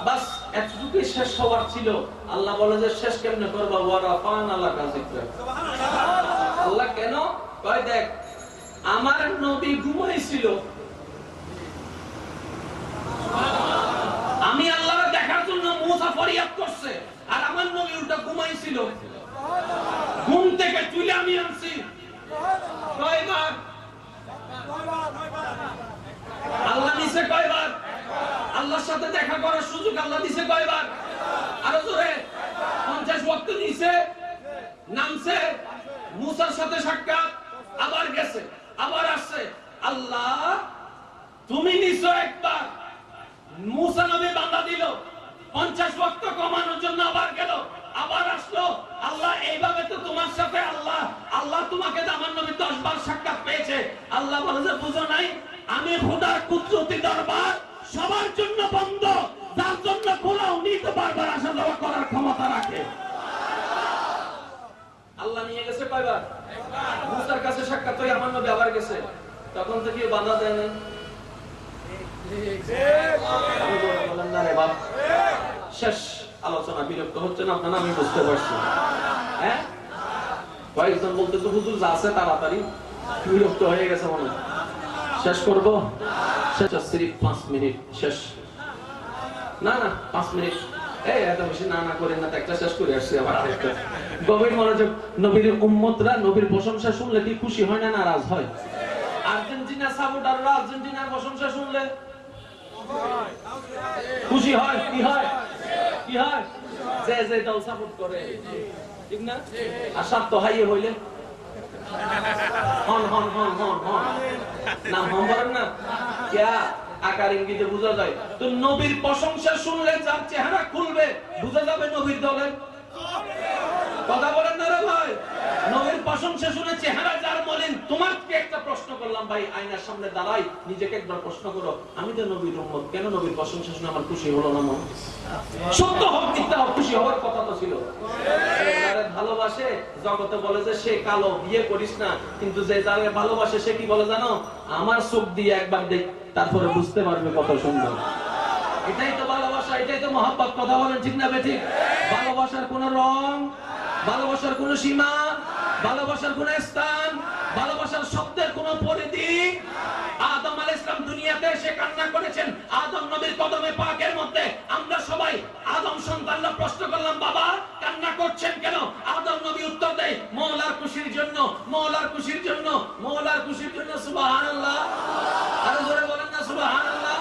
বাস এতটুকু শেষ হওয়ার ছিল। আল্লাহ বলে যে শেষ কেমনে করবা? ওয়ারাফানা লাকা যিকরা। আল্লাহ কেন কয়? দেখ, আমার নবী ঘুমাইছিল, আমি আল্লাহর দেখার জন্য মুসা ফরিয়াদ করছে, আর আমার নবী উল্টা ঘুমাইছিল। ঘুম থেকে তুলে আমি আনছি। কয়বার? আল্লাহ নিছে কয়বার? আল্লাহর সাথে দেখা করার সুযোগ আল্লাহ দিছে কয়বার? আরো জোরে। 50 ওয়াক্ত নিছে, নামছে, মুসার সাথে সাক্ষাৎ, আবার গেছে, আবার আসছে। আল্লাহ তুমি নিছো একবার, মুসা নবী বাধা দিল, 50 ওয়াক্ত কমানোর জন্য আবার গেল, আবার আসলো। আল্লাহ এইভাবে তো তোমার সাথে আল্লাহ তোমাকে আমার নবী 10 বার সাক্ষাৎ পেয়েছে। আল্লাহ বলে যে বুঝো নাই, আমি খোদার কুদরতি দরবার সবার জন্য বন্ধ, যার জন্য খোলা উনি তো বারবার আসা যাওয়া করার ক্ষমতা রাখে। আল্লাহ নিয়ে গেছে কয়বার? মুসার কাছে সাক্ষাৎ হয়ে আমার নবী আবার গেছে, তখন থেকে বাধা দেয় না। শেষ আলোচনা। বিরক্ত হচ্ছে না আপনারা? আমি বুঝতে পারছি। হ্যাঁ, কয়েকজন বলতে তো হুজুর যা আছে তাড়াতাড়ি, বিরক্ত হয়ে গেছে মনে হয়। শেষ করব? শেষ 5 মিনিট শেষ। না না 5 মিনিট। এত বেশি না করেন না, একটা শেষ করে আসছি আবার একটা। গভীর মনোযোগ। নবীর উম্মতরা নবীর প্রশংসা শুনলে কি খুশি হয় না নারাজ হয়? আর্জেন্টিনা সাপোর্টাররা আর্জেন্টিনার প্রশংসা শুনলে খুশি হয়? কি হয়? কি হয়? যে দল সাপোর্ট করে, ঠিক না? আর স্বার্থ হাইয়ে হইলে হন হন হন হন হন নাম হন বলেন না? কিয়া আকার ইঙ্গিতে বোঝা যায়। তো নবীর প্রশংসা শুনলে যার চেহারা খুলবে, বোঝা যাবে নবীর দলের। কথা বলেন না রে ভাই? নবীর প্রশংসা শুনে চেহারা যার মলিন। তোমাকে একটা প্রশ্ন করলাম ভাই, আয়নার সামনে দাঁড়াই নিজেকে একবার প্রশ্ন করো, আমি তো নবীর উম্মত, কেন নবীর প্রশংসা শুনে আমার খুশি হলো না মন? সত্য হোক মিথ্যা হোক, খুশি হওয়ার কথা তো ছিল। ভালোবাসে জগতে বলে যে সে কালো, বিয়ে করিস না, কিন্তু যে যারে ভালোবাসে সে কি বলে জানো? আমার চোখ দিয়ে একবার দেখ, তারপরে বুঝতে পারবে কত সুন্দর। এটাই তো ভালোবাসা, এটাই তো মহব্বত। কথা বলেন ঠিক না বেঠিক? ভালোবাসার কোন রং, ভালোবাসার কোন সীমা, ভালোবাসার কোন স্থান, ভালোবাসার শব্দের কোন পরিধি। আদম আলাইহিস সালাম দুনিয়াতে এসে কান্না করেছেন আদম নবীর কদমে পাকের মধ্যে। আমরা সবাই আদম সন্তানরা প্রশ্ন করলাম, বাবা কান্না করছেন কেন? আদম নবী উত্তর দেয়, মওলার খুশির জন্য, মওলার খুশির জন্য, মওলার খুশির জন্য। সুবহানাল্লাহ। আরো জোরে বলেন না সুবহানাল্লাহ।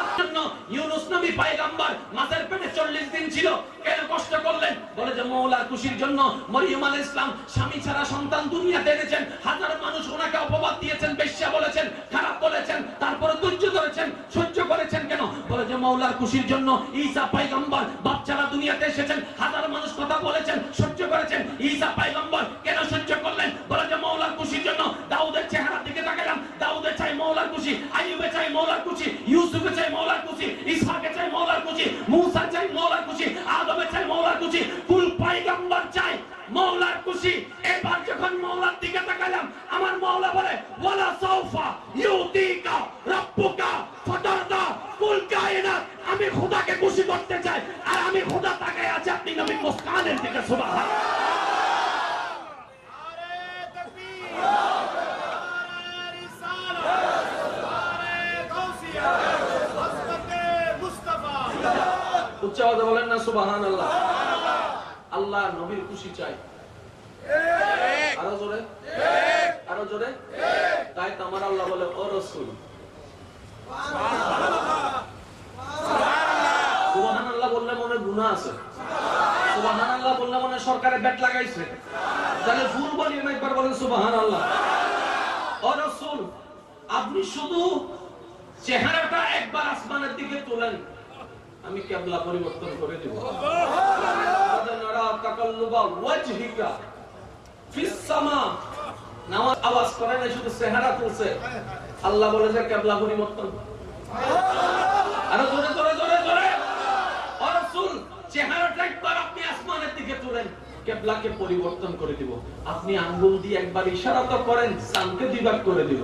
ইউনূস নবী পয়গম্বর মাছের পেটে 40 দিন ছিল, কেন কষ্ট করলেন? বলে যে মওলার খুশির জন্য। মরিয়ম আলাইহিস সালাম স্বামী ছাড়া সন্তান দুনিয়াতে এনেছেন, হাজার মানুষ ওনাকে অপবাদ দিয়েছেন, বেশ্যা বলেছেন, খারাপ বলেছেন, তারপরে ধৈর্য ধরেছেন, সহ্য করেছেন। করেছেন কেন? বলে যে মাওলার খুশির জন্য। ঈসা পয়গম্বর বাচ্চারা দুনিয়াতে এসেছেন, হাজার মানুষ কথা বলেছেন, সহ্য করেছেন। ঈসা পয়গম্বর কেন সহ্য করলেন? বলে যে মাওলার খুশির জন্য। দাউদের চেহারার দিকে তাকালাম, দাউদে চাই মাওলার খুশি, আইয়ুবে চাই মাওলার খুশি, ইউসুফে চাই মাওলার খুশি, ইসহাকে চাই মাওলার খুশি, মুসা চাই মাওলার খুশি, আদমে চাই মাওলার খুশি, কুল পয়গম্বর চাই মাওলার খুশি। এবার যখন মাওলার দিকে তাকালাম, আমার মাওলা বলে ওয়ালা সাউফা ইউতিকা রাব্বুকা ফাতারদা। কুল কায়নাত, আমি খোদাকে খুশি করতে চাই, আর আমি খোদা তাকায় আছে আপনি নবী মুস্কানের দিকে। সুবহানাল্লাহ। উচ্চ আওয়াজে বলেন না সুবহানাল্লাহ। আল্লাহ নবীর খুশি চাই। আরো জোরে, আরো জোরে। তাই তো আমার আল্লাহ বলে ও রাসূল। সুবহানাল্লাহ বললে মনে গুনাহ আছে, সুবহানাল্লাহ বললে মনে সরকারে ব্যাট লাগাইছে। তাহলে ফুল বলিয়ে একবার বলেন সুবহানাল্লাহ। ও রাসূল, আপনি শুধু চেহারাটা একবার আসমানের দিকে তোলেন, আমি কিবলা পরিবর্তন করে দেব। আওয়াজ করে না, শুধু চেহারা তুলছে। আল্লাহ বলে যে কিবলা পরিবর্তন। আরো জোরে জোরে জোরে জোরে। ও রাসূল, চেহারাটা একবার আপনি আসমানের দিকে তুলেন, কিবলাকে পরিবর্তন করে দিব। আপনি আঙ্গুল দিয়ে একবার ইশারা তো করেন, চাঁদকে দুইবার করে দিব।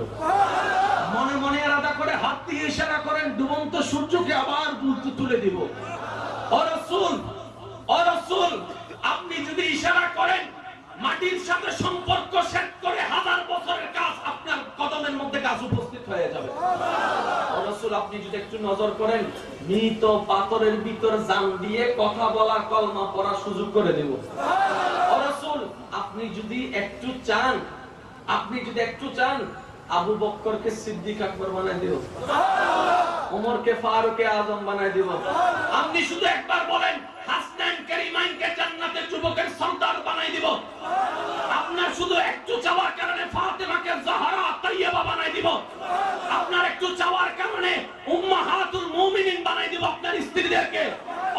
মনে মনে আলাদা করে হাত দিয়ে ইশারা করেন, ডুবন্ত সূর্যকে আবার তুলে দিব। ও রাসূল, ও রাসূল, আপনি যদি ইশারা করেন, মাটির সাথে সম্পর্ক সেট করে 1000 বছরের কাজ আপনার কদমের মধ্যে কাজ উপস্থিত হয়ে যাবে। ও রাসূল, আপনি যদি একটু নজর করেন, মৃত পাথরের ভিতর জান দিয়ে কথা বলা, কলমা পড়ার সুযোগ করে দেব। ও রাসূল, আপনি যদি একটু চান, আপনি যদি একটু চান, আবু বকরকে সিদ্দিক আকবর বানায় দিব, ওমরকে ফারুক আজম বানায় দিব। আপনি শুধু একবার বলেন, হাসনাইন কারিমাইনকে জান্নাতের যুবকের সর্দার বানায় দিব। আপনার শুধু একটু চাওয়ার কারণে ফাতেমাকে জাহরা তাইয়্যিবা বানায় দিব। আপনার একটু চাওয়ার কারণে উম্মাহাতুল মুমিনিন বানায় দিব আপনার স্ত্রীদেরকে।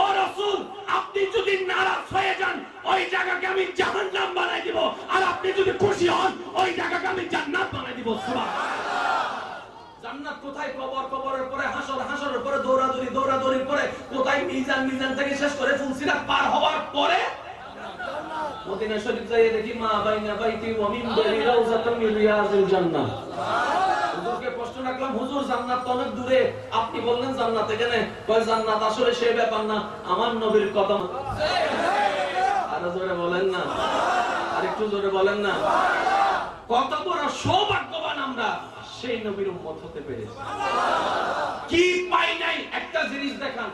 ও রাসূল, আপনি যদি নারাজ হয়ে যান, ওই জায়গাকে আমি জাহান্নাম বানায় দিব, আর আপনি যদি খুশি হন, ওই জায়গাকে আমি জান্নাত বানায় দিব। সুবহানাল্লাহ। জান্নাত কোথায়? কবর, কবরের পরে হাসর, হাসরের পরে দৌড়াদৌড়ি, দৌড়াদৌড়ির পরে কোথায়? মিজান, মিজান থেকে শেষ করে ফুলসিরাত পার হওয়ার পরে মদিনা শরীফ যাইয়ে দেখি মা বাইনা বাইতি ওয়া মিনবারি রাউযাতুম মিন রিয়াজিল জান্নাহ। হুজুরকে প্রশ্ন রাখলাম, হুজুর জান্নাত তো অনেক দূরে, আপনি বললেন জান্নাত এখানে। কয় জান্নাত আসলে সেই ব্যাপার না, আমার নবীর কদম। আর জোরে বলেন না, আর একটু জোরে বলেন না। কত বড় সৌভাগ্যবান আমরা, সেই নবীর উম্মত হতে পেরেছি। কি পাই নাই? একটা জিনিস দেখান,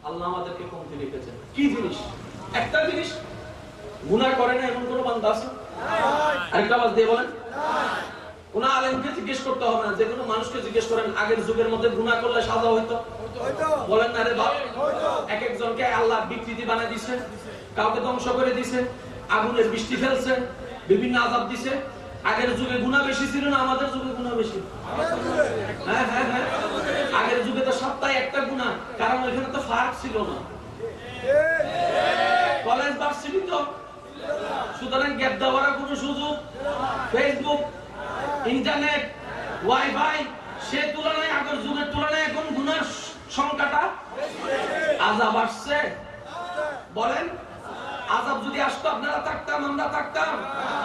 আল্লাহ আমাদেরকে কমতি রেখেছেন। কি জিনিস? একটা জিনিস। গুনাহ করে না এমন কোন বান্দা আছে? আরেকটা আওয়াজ দিয়ে বলেন। কোন আলেমকে জিজ্ঞেস করতে হবে না, যে কোনো মানুষকে জিজ্ঞেস করেন, আগের যুগের মধ্যে গুনাহ করলে সাজা হইতো? বলেন না রে বাপ। এক একজনকে আল্লাহ বিকৃতি বানায় দিয়েছে, কাউকে ধ্বংস করে দিয়েছে, আগুনের বৃষ্টি ফেলছে, বিভিন্ন আযাব দিয়েছে। আগের যুগে গুনাহ বেশি ছিল না আমাদের যুগে গুনাহ বেশি? হ্যাঁ হ্যাঁ হ্যাঁ। আগের যুগে তো সপ্তাহে একটা গুনাহ, কারণ ওইখানে তো ফারাক ছিল না, কলেজ ভার্সিটি তো, সুতরাং গ্যাপ দেওয়ার কোনো সুযোগ, ফেসবুক, ইন্টারনেট, ওয়াইফাই, সে তুলনায় আগের যুগের তুলনায় এখন গুনার সংখ্যাটা আযাব আসছে। বলেন, আযাব যদি আসতো আপনারা থাকতাম, আমরা থাকতাম?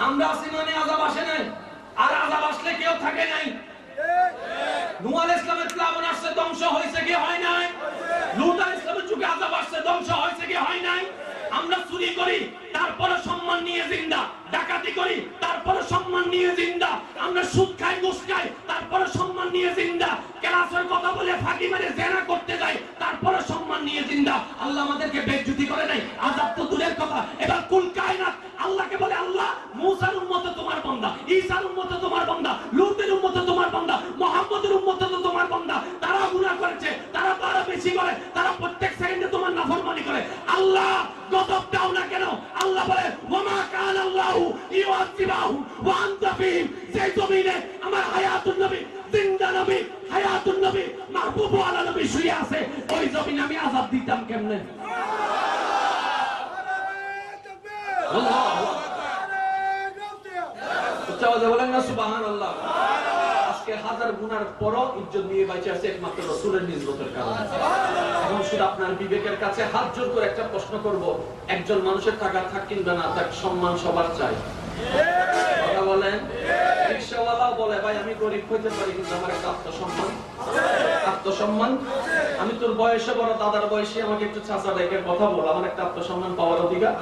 আমরা আছি মানে আযাব আসে নাই। আর আযাব আসলে কেউ থাকে নাই। নূহ আলাইহিস সালামের প্লাবন আসছে, ধ্বংস হয়েছে কি হয় নাই? লূত আলাইহিস সালামের যুগে আযাব আসছে, ধ্বংস হয়েছে কি হয় নাই? আমরা চুরি করি, তারপরে সম্মান নিয়ে জিন্দা। ডাকাতি করি, তারপরে সম্মান নিয়ে জিন্দা। আমরা সুদ খাই, ঘুষ খাই, তারপরে সম্মান নিয়ে জিন্দা। ক্লাসের কথা বলে ফাঁকি মেরে জেনা করতে যাই, তারপরে সম্মান নিয়ে জিন্দা। আল্লাহ আমাদেরকে বেইজ্জতি করে নাই, আযাব তো দূরের কথা। এবার কুল কায়নাত আল্লাহকে বলে, আল্লাহ মূসার উম্মত তোমার বান্দা, ঈসার উম্মত তোমার বান্দা, লূতের উম্মত তোমার বান্দা, মুহাম্মদের উম্মত তোমার বান্দা। তারা গুনাহ করেছে, তারা বেশি করে, তারা প্রত্যেক সেকেন্ডে তোমার নাফরমানি করে। আল্লাহ গজব দাও না কেন? আল্লাহ বলে, ওয়ামা কানাল্লাহু ইউআযিবুহুম ওয়া আনতা ফীহিম। যে জমিনে আমার হায়াতুন নবী, জিন্দা নবী, হায়াত হায়াতুন নবী মাহবুব আলা নবী শুয়ে আছে, ওই জমিনে আমি আযাব দিতাম কেমনে? আল্লাহু আকবার, বলেন না সুবহানাল্লাহ। আজকে হাজার গুনার পরও ইজ্জত নিয়ে বেঁচে আছে একমাত্র রাসূলের নিসবতের কারণে। এখন শুধু আপনার বিবেকের কাছে হাত জোর করে একটা প্রশ্ন করব, একজন মানুষের টাকা থাক কিংবা না থাক, সম্মান সবার চাই। কথা বলেন। রিকশাওয়ালাও বলে ভাই আমি গরিব হইতে পারি কিন্তু আমার একটা আত্মসম্মান, আমি তোর বয়সে বড়, দাদার বয়সে আমাকে একটু চাচা ডেকে কথা বল, আমার একটা আত্মসম্মান পাওয়ার অধিকার।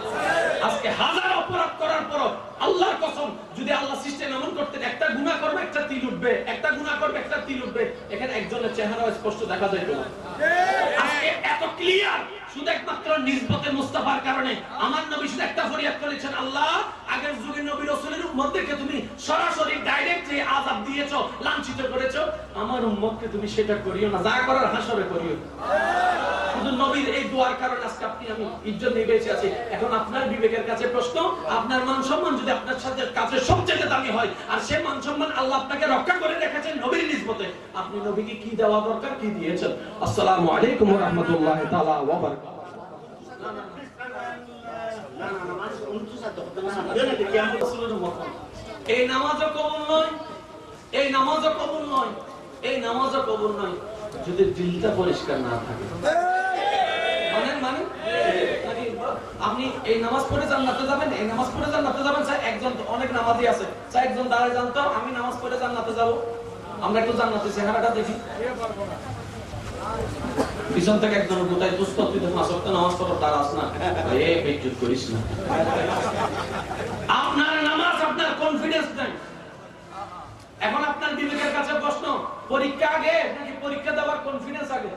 আজকে হাজার অপরাধ করার পর আল্লাহর কসম, যদি আল্লাহ সিস্টেম এমন করতেন একটা গুনাহ করবে একটা তিল উঠবে, একটা গুনাহ করবে একটা তিল উঠবে, এখানে একজনের চেহারা স্পষ্ট দেখা যায় না। আজকে এত ক্লিয়ার শুধু একমাত্র নিসবতে মুস্তাফার কারণে। আমার নবী শুধু একটা ফরিয়াদ করেছেন, আল্লাহ আগের যুগের নবী রাসূলের উম্মতদেরকে তুমি সরাসরি ডাইরেক্ট যে আযাব দিয়েছো, লাঞ্ছিত করেছো, আমার উম্মতকে তুমি সেটা করিও না, যা করার হাসরে করিও। শুধু নবীর এই দোয়ার কারণে আজকে আপনি আমি ইজ্জত নিয়ে বেঁচে আছি। এখন আপনার বিবেকের কাছে প্রশ্ন, আপনার মান সম্মান যদি আপনার সাথে কাছে সবচেয়ে দামি হয়, আর সে মান সম্মান আল্লাহ আপনাকে রক্ষা করে রেখেছেন নবীর নিসবতে, আপনি নবীকে কি দেওয়া দরকার, কি দিয়েছেন? আসসালামু আলাইকুম ওয়া রাহমাতুল্লাহি তাআলা ওয়া বারাকাতুহু। এই নামাজও কবুল নয়, এই নামাজও কবুল নয়, এই নামাজও কবুল নয় যদি দিলটা পরিষ্কার না থাকে। মানে আপনি এই নামাজ পড়ে জান্নাতে যাবেন, এই নামাজ পড়ে জান্নাতে যাবেন। স্যার একজন অনেক নামাজি আছে, স্যার একজন দাঁড়ায় জানতো আমি নামাজ পড়ে জান্নাতে যাব। আমরা একটু জান্নাতের চেহারাটা দেখি। পিছন থেকে একজন গোটায় দুস্থ, তুই তো 5 ওয়াক্ত নামাজ পড়ো, দাঁড়াস না, এই বেজ্জত করিস না। আপনার নামাজ আপনার কনফিডেন্স নাই। এখন আপনার বিবেকের কাছে প্রশ্ন, পরীক্ষা আগে নাকি পরীক্ষা দেওয়ার কনফিডেন্স আগে?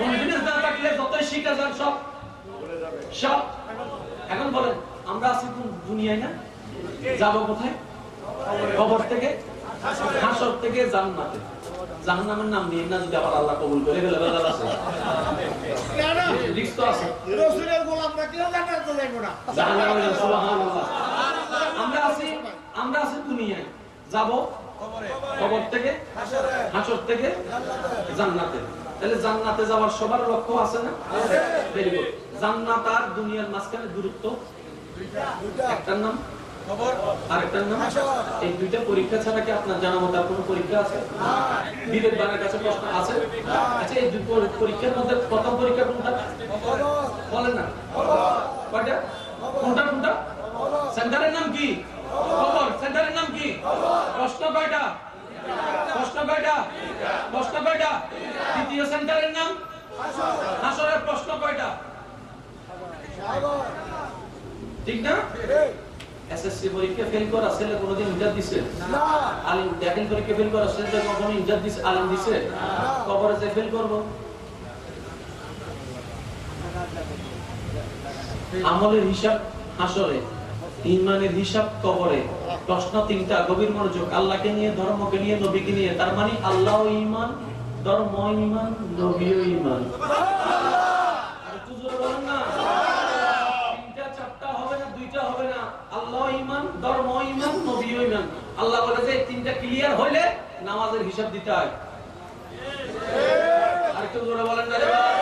কনফিডেন্স না থাকলে যতই শিখা যান সব। এখন বলেন, আমরা আছি কোন দুনিয়ায় না? যাব কোথায়? কবর থেকে, হাসর থেকে জান্নাতে। জাহান্নামের নাম নিয়ে না যদি আবার আল্লাহ কবুল করে ফেলে, বেলাল আছে, রিস্ক তো আছে। রাসূলের গোলামরা কেউ জান্নাতে যাইব না, জাহান্নামে। সুবহানাল্লাহ। আমরা আছি দুনিয়ায়, যাব কবর থেকে, হাসর থেকে জান্নাতে। তাহলে জান্নাতে যাওয়ার সবার লক্ষ্য আছে না? Very good. জান্নাত আর দুনিয়ার মাঝখানে দূরত্ব একটার নাম কবর, আরেকটার নাম হাসর। এই দুইটা পরীক্ষা ছাড়া কি আপনার জানা মতো আর কোনো পরীক্ষা আছে? বিবেকবানের কাছে প্রশ্ন আছে? আচ্ছা, এই দুই পরীক্ষার মধ্যে প্রথম পরীক্ষা কোনটা বলেন না? কয়টা? কোনটা? সেন্টারের নাম কি? কবর। সেন্টারের নাম কি? প্রশ্ন কয়টা? দ্বিতীয় সেন্টারের নাম হাসরের। প্রশ্ন কয়টা? ঠিক না? এসএসসি পরীক্ষা ফেল করা ছেলে কোনোদিন ইজাত দিছে? না। আলিম দাখিল পরীক্ষা ফেল করা ছেলে কখনো ইজাত দিছে? আলিম দিছে? কবরে যে ফেল করব, আমলের হিসাব হাসরে, ঈমানের হিসাব কবরে। প্রশ্ন তিনটা, গভীর মনোযোগ। আল্লাহকে নিয়ে, ধর্মকে নিয়ে, নবীকে নিয়ে। তার মানে আল্লাহও ঈমান, ধর্ম ঈমান, নবীও ঈমান। আর একটু জোরে বলেন না। তিনটা চারটা হবে না, দুইটা হবে না। আল্লাহ ঈমান, ধর্ম ঈমান, নবীও ঈমান। আল্লাহ বলে যে তিনটা ক্লিয়ার হইলে নামাজের হিসাব দিতে হয়। আর একটু জোরে বলেন না রে বাবা।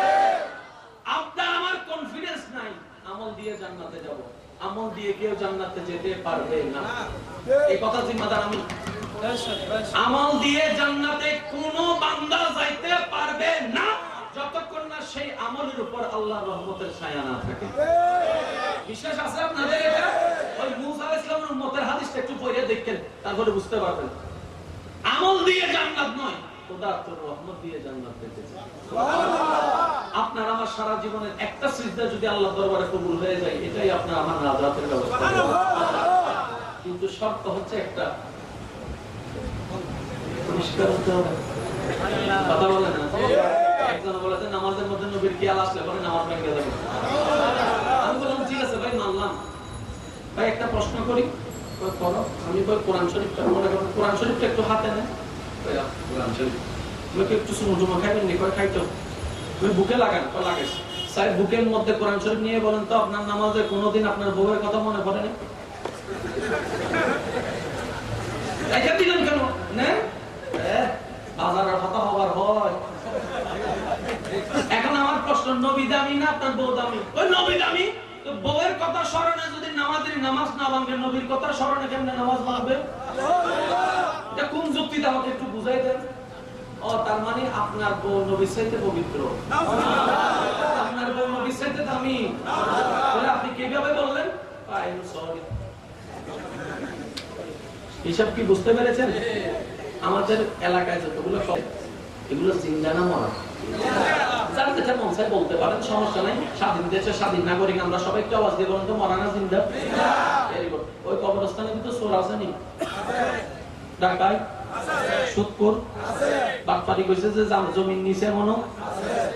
আপনার আমার কনফিডেন্স নাই আমল দিয়ে জান্নাতে যাব। আমল দিয়ে কেউ জান্নাতে যেতে পারবে না, এই কথা জিম্মাদার আমি। আমল দিয়ে জান্নাতে কোনো বান্দা যাইতে পারবে না যতক্ষণ না সেই আমলের উপর আল্লাহর রহমতের ছায়া না থাকে। বিশ্বাস আছে আপনাদের এটা? ওই মুসা আলাইহিস সালামের উম্মতের হাদিসটা একটু পড়ে দেখেন, তারপরে বুঝতে পারবেন। আমল দিয়ে জান্নাত নয়, খোদা তোর রহমত দিয়ে জান্নাত পেতে চাই। আপনার আমার সারা জীবনের একটা সিজদা যদি আল্লাহ দরবারে কবুল হয়ে যায়, এটাই আপনার আমার নাজাতের ব্যবস্থা। কিন্তু শর্ত হচ্ছে একটা, পরিষ্কার হতে হবে। কথা বলে না? একজন বলেছে নামাজের মধ্যে নবীর খেয়াল আসলে পরে নামাজ ভেঙে যাবে। আমি বললাম ঠিক আছে ভাই, মানলাম। ভাই একটা প্রশ্ন করি, করো। আমি বল কোরআন শরীফটা মনে করো, কোরআন শরীফটা একটু হাতে নেন। কোরআন শরীফ তোমাকে একটু সুমজুমা খাইবেন নি? কয় খাইতো। তুমি বুকে লাগান, তো লাগাইস। স্যার বুকের মধ্যে কোরআন শরীফ নিয়ে বলেন তো, আপনার নামাজে কোনোদিন আপনার বউয়ের কথা মনে পড়ে না? এটা দিলেন কেন? না বাজারের কথা নবীর কথা স্মরণে কেমনে নামাজ ভাঙবে? এটা কোন যুক্তিতে আমাকে একটু বুঝাই দেন। ও তার মানে আপনার বউ নবীর চাইতে পবিত্র, আপনার বউ নবীর চাইতে দামি, তাহলে আপনি কিভাবে বললেন? I am sorry. হিসাব কি বুঝতে পেরেছেন? আমাদের এলাকায় যতগুলো এগুলো জিন্দা না মরা, যার যেটা মন চায় বলতে পারেন, সমস্যা নাই। স্বাধীন দেশে স্বাধীন নাগরিক আমরা, সবাই একটু আওয়াজ দিয়ে বলেন তো, মরা না জিন্দা? ওই কবরস্থানে কিন্তু চোর আছে নি, ডাকাই, সুদখোর, বাটপারি কইছে যে জমিন নিছে, মনো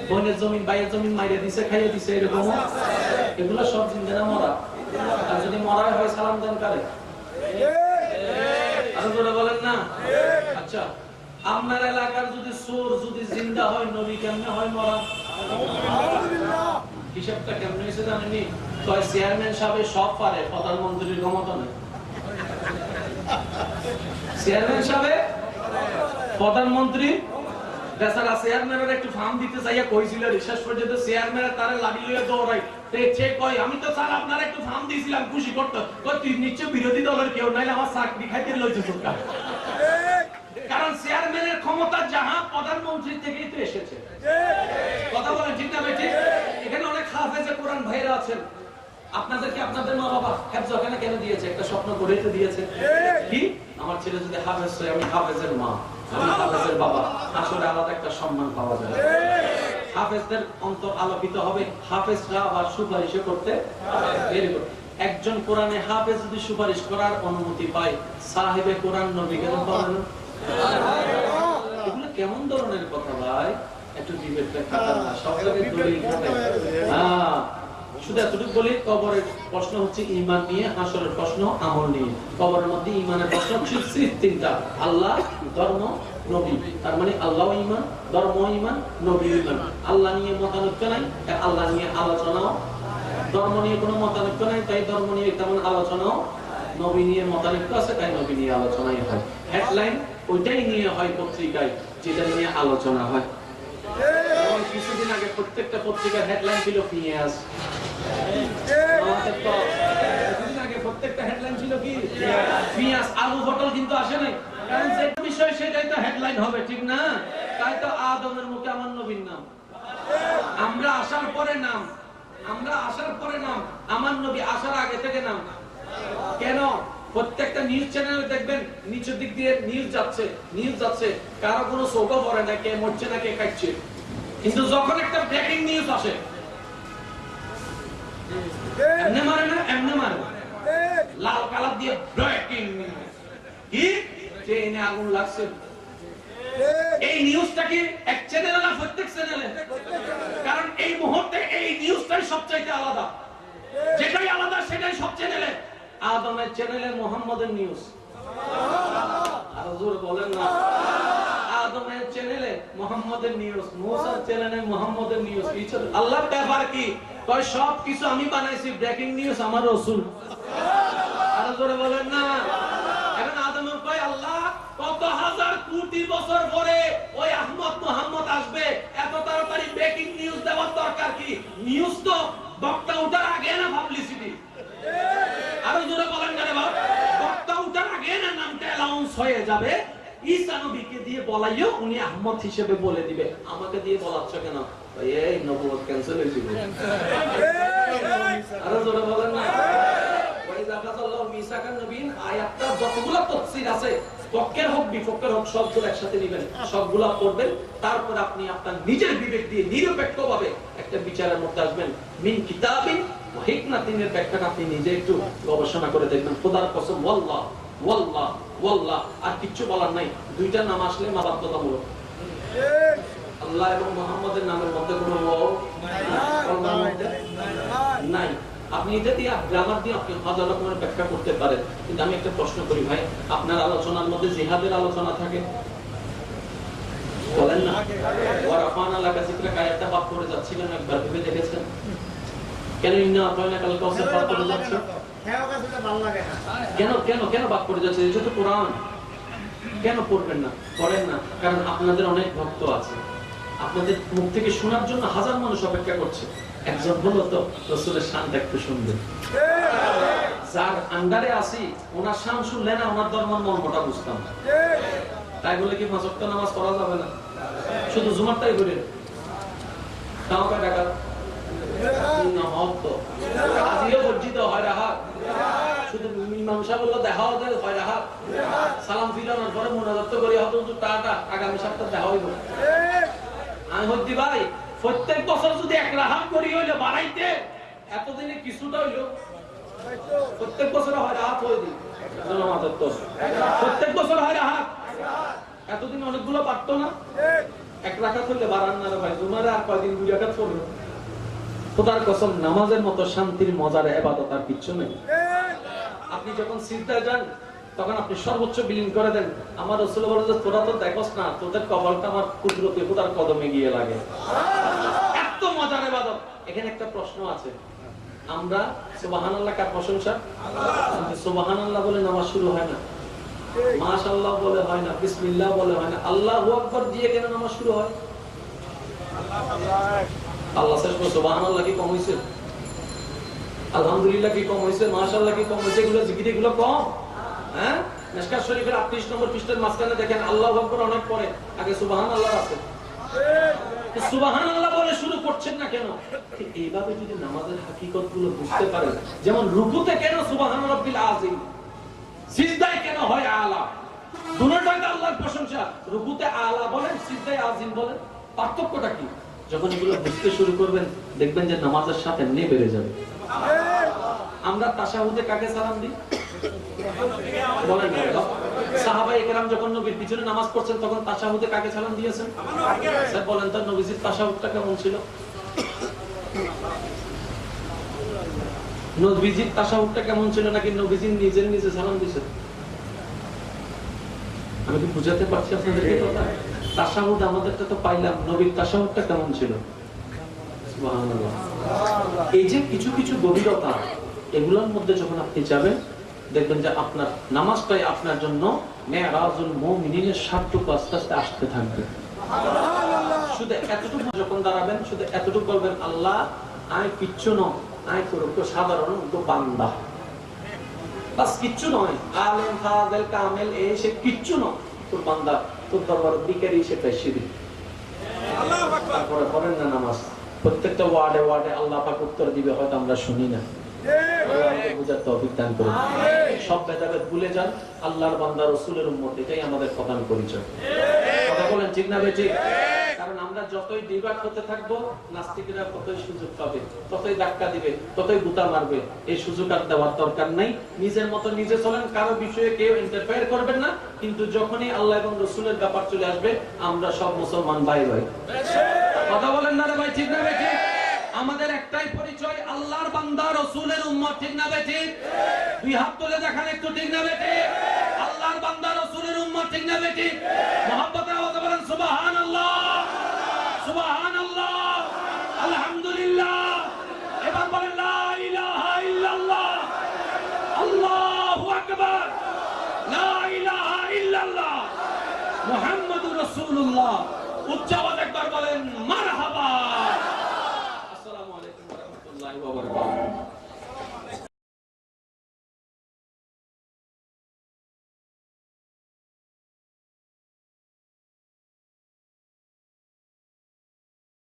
বোনের জমিন বাইয়ের জমিন মাইরে দিছে, খাইয়ে দিছে, এরকম এগুলো সব জিন্দা না মরা? আর যদি মরা হয় সালাম দেন কারে? আরো জোরে বলেন না। আচ্ছা, আপনার এলাকার যদি চোর যদি জিন্দা হয়, নবী কেমনে হয় মরা? হিসাবটা কেমনে হয়েছে জানেনি? কয় চেয়ারম্যান সাহেব সব পারে, প্রধানমন্ত্রীর ক্ষমতা নেই। চেয়ারম্যান সাহেব, প্রধানমন্ত্রী বেচারা চেয়ারম্যানের একটু ফার্ম দিতে চাইয়া কইছিল, শেষ পর্যন্ত চেয়ারম্যানের তারে লাঠি লইয়া দৌড়াই। কয় আমি তো স্যার আপনার একটু ফার্ম দিয়েছিলাম, খুশি করতো। তুই নিশ্চয় বিরোধী দলের কেউ, নাইলে আমার চাকরি খাইতে লইছে সরকার। কারণ চেয়ারম্যানের ক্ষমতা যাহা প্রধানমন্ত্রী থেকেই তো এসেছে। কথা বলেন ঠিক না বেঠিক? এখানে অনেক হাফেজে কোরআন ভাইরা আছেন, আপনাদেরকে আপনাদের মা বাবা হেফজ ওখানে কেন দিয়েছে? একটা স্বপ্ন করে তো দিয়েছে কি, আমার ছেলে যদি হাফেজ হয়, আমি হাফেজের মা, আমি হাফেজের বাবা, আসলে আলাদা একটা সম্মান পাওয়া যায়। হাফেজদের অন্তর আলোকিত হবে, হাফেজরা আবার সুপারিশ করতে পারে। একজন কোরআনে হাফেজ যদি সুপারিশ করার অনুমতি পায়, সাহেবে কোরআন নবী কেন পাবেন? এগুলো কেমন ধরনের কথা ভাই? একটু বিবেকটা খাটান না, সব জায়গায় দলিল খাটান। হ্যাঁ, শুধু এতটুকু বলি, কবরের প্রশ্ন হচ্ছে ঈমান নিয়ে, হাসরের প্রশ্ন আমল নিয়ে। কবরের মধ্যে ঈমানের প্রশ্ন হচ্ছে তিনটা: আল্লাহ, ধর্ম, নবী। তার মানে আল্লাহ ঈমান, ধর্ম ঈমান, নবী ঈমান। আল্লাহ নিয়ে মতানৈক্য নাই, আল্লাহ নিয়ে আলোচনাও। ধর্ম নিয়ে কোনো মতানৈক্য নাই, তাই ধর্ম নিয়ে তেমন আলোচনাও। নবী নিয়ে মতানৈক্য আছে, তাই নবী নিয়ে আলোচনাই হয়। হেডলাইন ওইটাই নিয়ে হয় পত্রিকায়, যেটা নিয়ে আলোচনা হয়। কিছুদিন আগে প্রত্যেকটা পত্রিকার হেডলাইন ছিল পেঁয়াজ। কিছুদিন আগে প্রত্যেকটা হেডলাইন ছিল কি? পেঁয়াজ। আলু পটল কিন্তু আসে নাই, কারণ যে বিষয় সেটাই তো হেডলাইন হবে, ঠিক না? তাই তো আদমের মুখে আমার নবীর নাম, আমরা আসার পরে নাম, আমরা আসার পরে নাম, আমার নবী আসার আগে থেকে নাম। কেন? প্রত্যেকটা নিউজ চ্যানেলে দেখবেন নিচের দিক দিয়ে নিউজ যাচ্ছে, কারো কোনো চোখও পড়ে না কে মরছে না কে খাচ্ছে। কিন্তু যখন একটা ব্রেকিং নিউজ আসে, এমনে মারে না, এমনে মারে, লাল কালার দিয়ে ব্রেকিং নিউজ, কি ট্রেনে আগুন লাগছে। এই নিউজটা কি এক চ্যানেলে না প্রত্যেক চ্যানেলে? কারণ এই মুহূর্তে এই নিউজটাই সবচাইতে আলাদা, যেটাই আলাদা সেটাই সব চ্যানেলে। আদমের চ্যানেলে মুহাম্মদের নিউজ, আর হুজুর বলেন না, আদমের চ্যানেলে মুহাম্মদের নিউজ, মুসার চ্যানেলে মুহাম্মদের নিউজ। আল্লাহর ব্যাপার কি? কয় সব কিছু আমি বানাইছি, ব্রেকিং নিউজ আমার রাসূল। আর হুজুর বলেন না, এখন আদমের কয় আল্লাহ কত হাজার কোটি বছর পরে ওই আহমদ মুহাম্মদ আসবে, এত তাড়াতাড়ি ব্রেকিং নিউজ দেওয়ার দরকার কি? নিউজ তো বক্তা ওঠার আগে না পাবলিসিটি। আরো জোরে বলেন না রে বাবা, বক্তা ওঠার আগে না নামটা অ্যালাউন্স হয়ে যাবে। ঈসা নবীকে দিয়ে বলাইও উনি আহমদ হিসেবে বলে দিবে, আমাকে দিয়ে বলাচ্ছ কেন? এই নবুয়ত ক্যান্সেল হয়ে যাবে। আরো জোরে বলেন না। ওয়াইজা কাযাল্লাহু মিসাকান নবীন আয়াতটা যতগুলো তাফসীর আছে, পক্ষের হোক বিপক্ষের হোক, সবগুলো একসাথে নেবেন, সবগুলো পড়বেন, তারপর আপনি আপনার নিজের বিবেক দিয়ে নিরপেক্ষভাবে একটা বিচারের মধ্যে আসবেন। মিন কিতাবিন ওয়া হিকমাতিনের ব্যাখ্যাটা আপনি নিজে একটু গবেষণা করে দেখবেন। খোদার কসম, ওয়াল্লাহ ওয়াল্লাহ ওয়াল্লাহ, আর কিচ্ছু বলার নাই। দুইটা নাম আসলে বাধ্যতামূলক। আল্লাহ এবং মুহাম্মাদের নামের মধ্যে কোনো নাই। আপনি এটা দিয়ে গ্রামার দিয়ে আপনি হাজার রকমের ব্যাখ্যা করতে পারেন, কিন্তু আমি একটা প্রশ্ন করি ভাই, আপনার আলোচনার মধ্যে জিহাদের আলোচনা থাকে? বলেন না। ওয়ারাফানা লাকা যিকরাকা আয়াতটা বাদ করে যাচ্ছিলেন, একবার ভেবে দেখেছেন? কেন ইন্না আতাইনা কাল কাউসার বাদ করে যাচ্ছে? কেন কেন কেন বাদ করে যাচ্ছে? এটা তো কোরআন। কেন পড়বেন না, পড়েন না? কারণ আপনাদের অনেক ভক্ত আছে, আপনাদের মুখ থেকে শোনার জন্য হাজার মানুষ অপেক্ষা করছে। একজন বললো তো রাসূলের শানটা একটু শুনবেন। যার আন্ডারে আসি ওনার শান শুনলে না ওনার ধর্মের মর্মটা বুঝতাম। তাই বলে কি 5 ওয়াক্ত নামাজ পড়া যাবে না? শুধু জুমারটাই করে তাও কয় টাকা না হতো আজিও বর্জিত হয় রাহাত। শুধু ইমাম সাহেব বললো দেখা হবে হয় রাহাত, সালাম ফিরানোর পরে মুনাজাত করি হতো টাটা আগামী সপ্তাহে দেখা হইব। আমি হইতে ভাই প্রত্যেক বছর যদি এক রাহাত করি হইলে বাড়াইতে এতদিনে কিছুটা হইলো প্রত্যেক বছর হয় রাহাত হয়ে দিই প্রত্যেক বছর হয় রাহাত। এতদিন অনেকগুলো পারতো না, এক রাকাত হইলে বাড়ান না রে ভাই। জুমারে আর কয়দিন 2 রাকাত পড়লো। খোদার কসম নামাজের মতো শান্তির মজার ইবাদত আর কিছু নেই। আপনি যখন সিজদায় যান তখন আপনি সর্বোচ্চ বিলীন করে দেন। আমার রাসূল বলে যে তোরা তো দেখোস না তোদের কপালটা আমার কুদরতে খোদার কদমে গিয়ে লাগে, এত মজার ইবাদত। এখানে একটা প্রশ্ন আছে, আমরা সুবহানাল্লাহ কার প্রশংসা? আল্লাহ। সুবহানাল্লাহ বলে নামাজ শুরু হয় না, মাশাআল্লাহ বলে হয় না, বিসমিল্লাহ বলে হয় না, আল্লাহু আকবার দিয়ে কেন নামাজ শুরু হয়? আল্লাহ সাহেব সুবহানাল্লাহ কি কম হইছে? আলহামদুলিল্লাহ কি কম হইছে? মাশাআল্লাহ কি কম হইছে? এগুলো জিকির এগুলো কম? হ্যাঁ, মিশকাত শরীফের 38 নম্বর পৃষ্ঠার মাঝখানে দেখেন আল্লাহু আকবার অনেক পরে, আগে সুবহানাল্লাহ আছে। সুবহানাল্লাহ বলে শুরু করছেন না কেন? ঠিক এইভাবে যদি নামাজের হাকিকতগুলো বুঝতে পারেন, যেমন রুকুতে কেন সুবহান রাব্বিল আযীম, সিজদায় কেন হয় আলা, দুটোটাই তো আল্লাহর প্রশংসা। রুকুতে আলা বলেন, সিজদায় আযীম বলেন, পার্থক্যটা কি? যখন এগুলো বুঝতে শুরু করবেন দেখবেন যে নামাজের সাথে এমনি বেড়ে যাবে। আমরা তাশাহুদে কাকে সালাম দিই বলেন না? সাহাবায়ে কেরাম যখন নবীর পিছনে নামাজ পড়ছেন তখন তাশাহুদে কাকে সালাম দিয়েছেন? স্যার বলেন তো নবীজির তাশাহুদটা কেমন ছিল? নবীজির তাশাহুদটা কেমন ছিল নাকি নবীজি নিজে সালাম দিয়েছেন? আমি কি বুঝাতে পারছি আপনাদেরকে কথা? তাশাহুদ আমাদেরটা তো পাইলাম, নবীর তাশাহুদটা কেমন ছিল? সুবহানাল্লাহ। এই যে কিছু কিছু গভীরতা, এগুলোর মধ্যে যখন আপনি যাবেন দেখবেন যে আপনার নামাজটাই আপনার জন্য মেরাজুল মুমিনিনের সাতটুকু আস্তে আস্তে আসতে থাকবে। শুধু এতটুকু যখন দাঁড়াবেন, শুধু এতটুকু বলবেন আল্লাহ আমি কিচ্ছু নয়, আমি তো সাধারণ তো বান্দা, বাস কিচ্ছু নয়, আলেম ফাযিল কামেল এই সে কিচ্ছু নয়, তোর বান্দা, তোর দরবারে ভিখারি সেটাই শিরিক। আল্লাহু আকবার। তারপরে পড়েন না নামাজ, প্রত্যেকটা ওয়ার্ডে ওয়ার্ডে আল্লাহ পাক উত্তর দিবে, হয়তো আমরা শুনি না। বুঝার তৌফিক দান করুন। সব ভেদাভেদ ভুলে যান, আল্লাহর বান্দা রাসূলের উম্মত, এটাই আমাদের প্রধান পরিচয়। কথা বলেন ঠিক না বেঠিক? কারণ আমরা যতই ডিবেট করতে থাকবো নাস্তিকরা ততই সুযোগ পাবে, ততই ধাক্কা দিবে, ততই গুতা মারবে। এই সুযোগ আর দেওয়ার দরকার নাই। নিজের মতো নিজে চলেন, কারো বিষয়ে কেউ ইন্টারফেয়ার করবেন না। কিন্তু যখনই আল্লাহ এবং রাসূলের ব্যাপার চলে আসবে আমরা সব মুসলমান ভাই ভাই। কথা বলেন না রে ভাই, ঠিক না বেঠিক? আমাদের একটাই পরিচয়, আল্লাহর বান্দা রাসূলের উম্মত, ঠিক না বেঠিক? দুই হাত তুলে দেখান একটু, ঠিক না বেঠিক? আল্লাহর বান্দা রাসূলের উম্মত, ঠিক না বেঠিক? মুহাব্বতের আওয়াজে বলেন সুবহানাল্লাহ, সুবহানাল্লাহ, আলহামদুলিল্লাহ। এবার বলেন লা ইলাহা ইল্লাল্লাহ, আল্লাহু আকবার, লা ইলাহা ইল্লাল্লাহ, মুহাম্মাদুর রাসূলুল্লাহ। উচ্চ আওয়াজে একবার বলেন মারহাবা। আসসালামু আলাইকুম ওয়া রাহমাতুল্লাহি ওয়া বারাকাতুহু।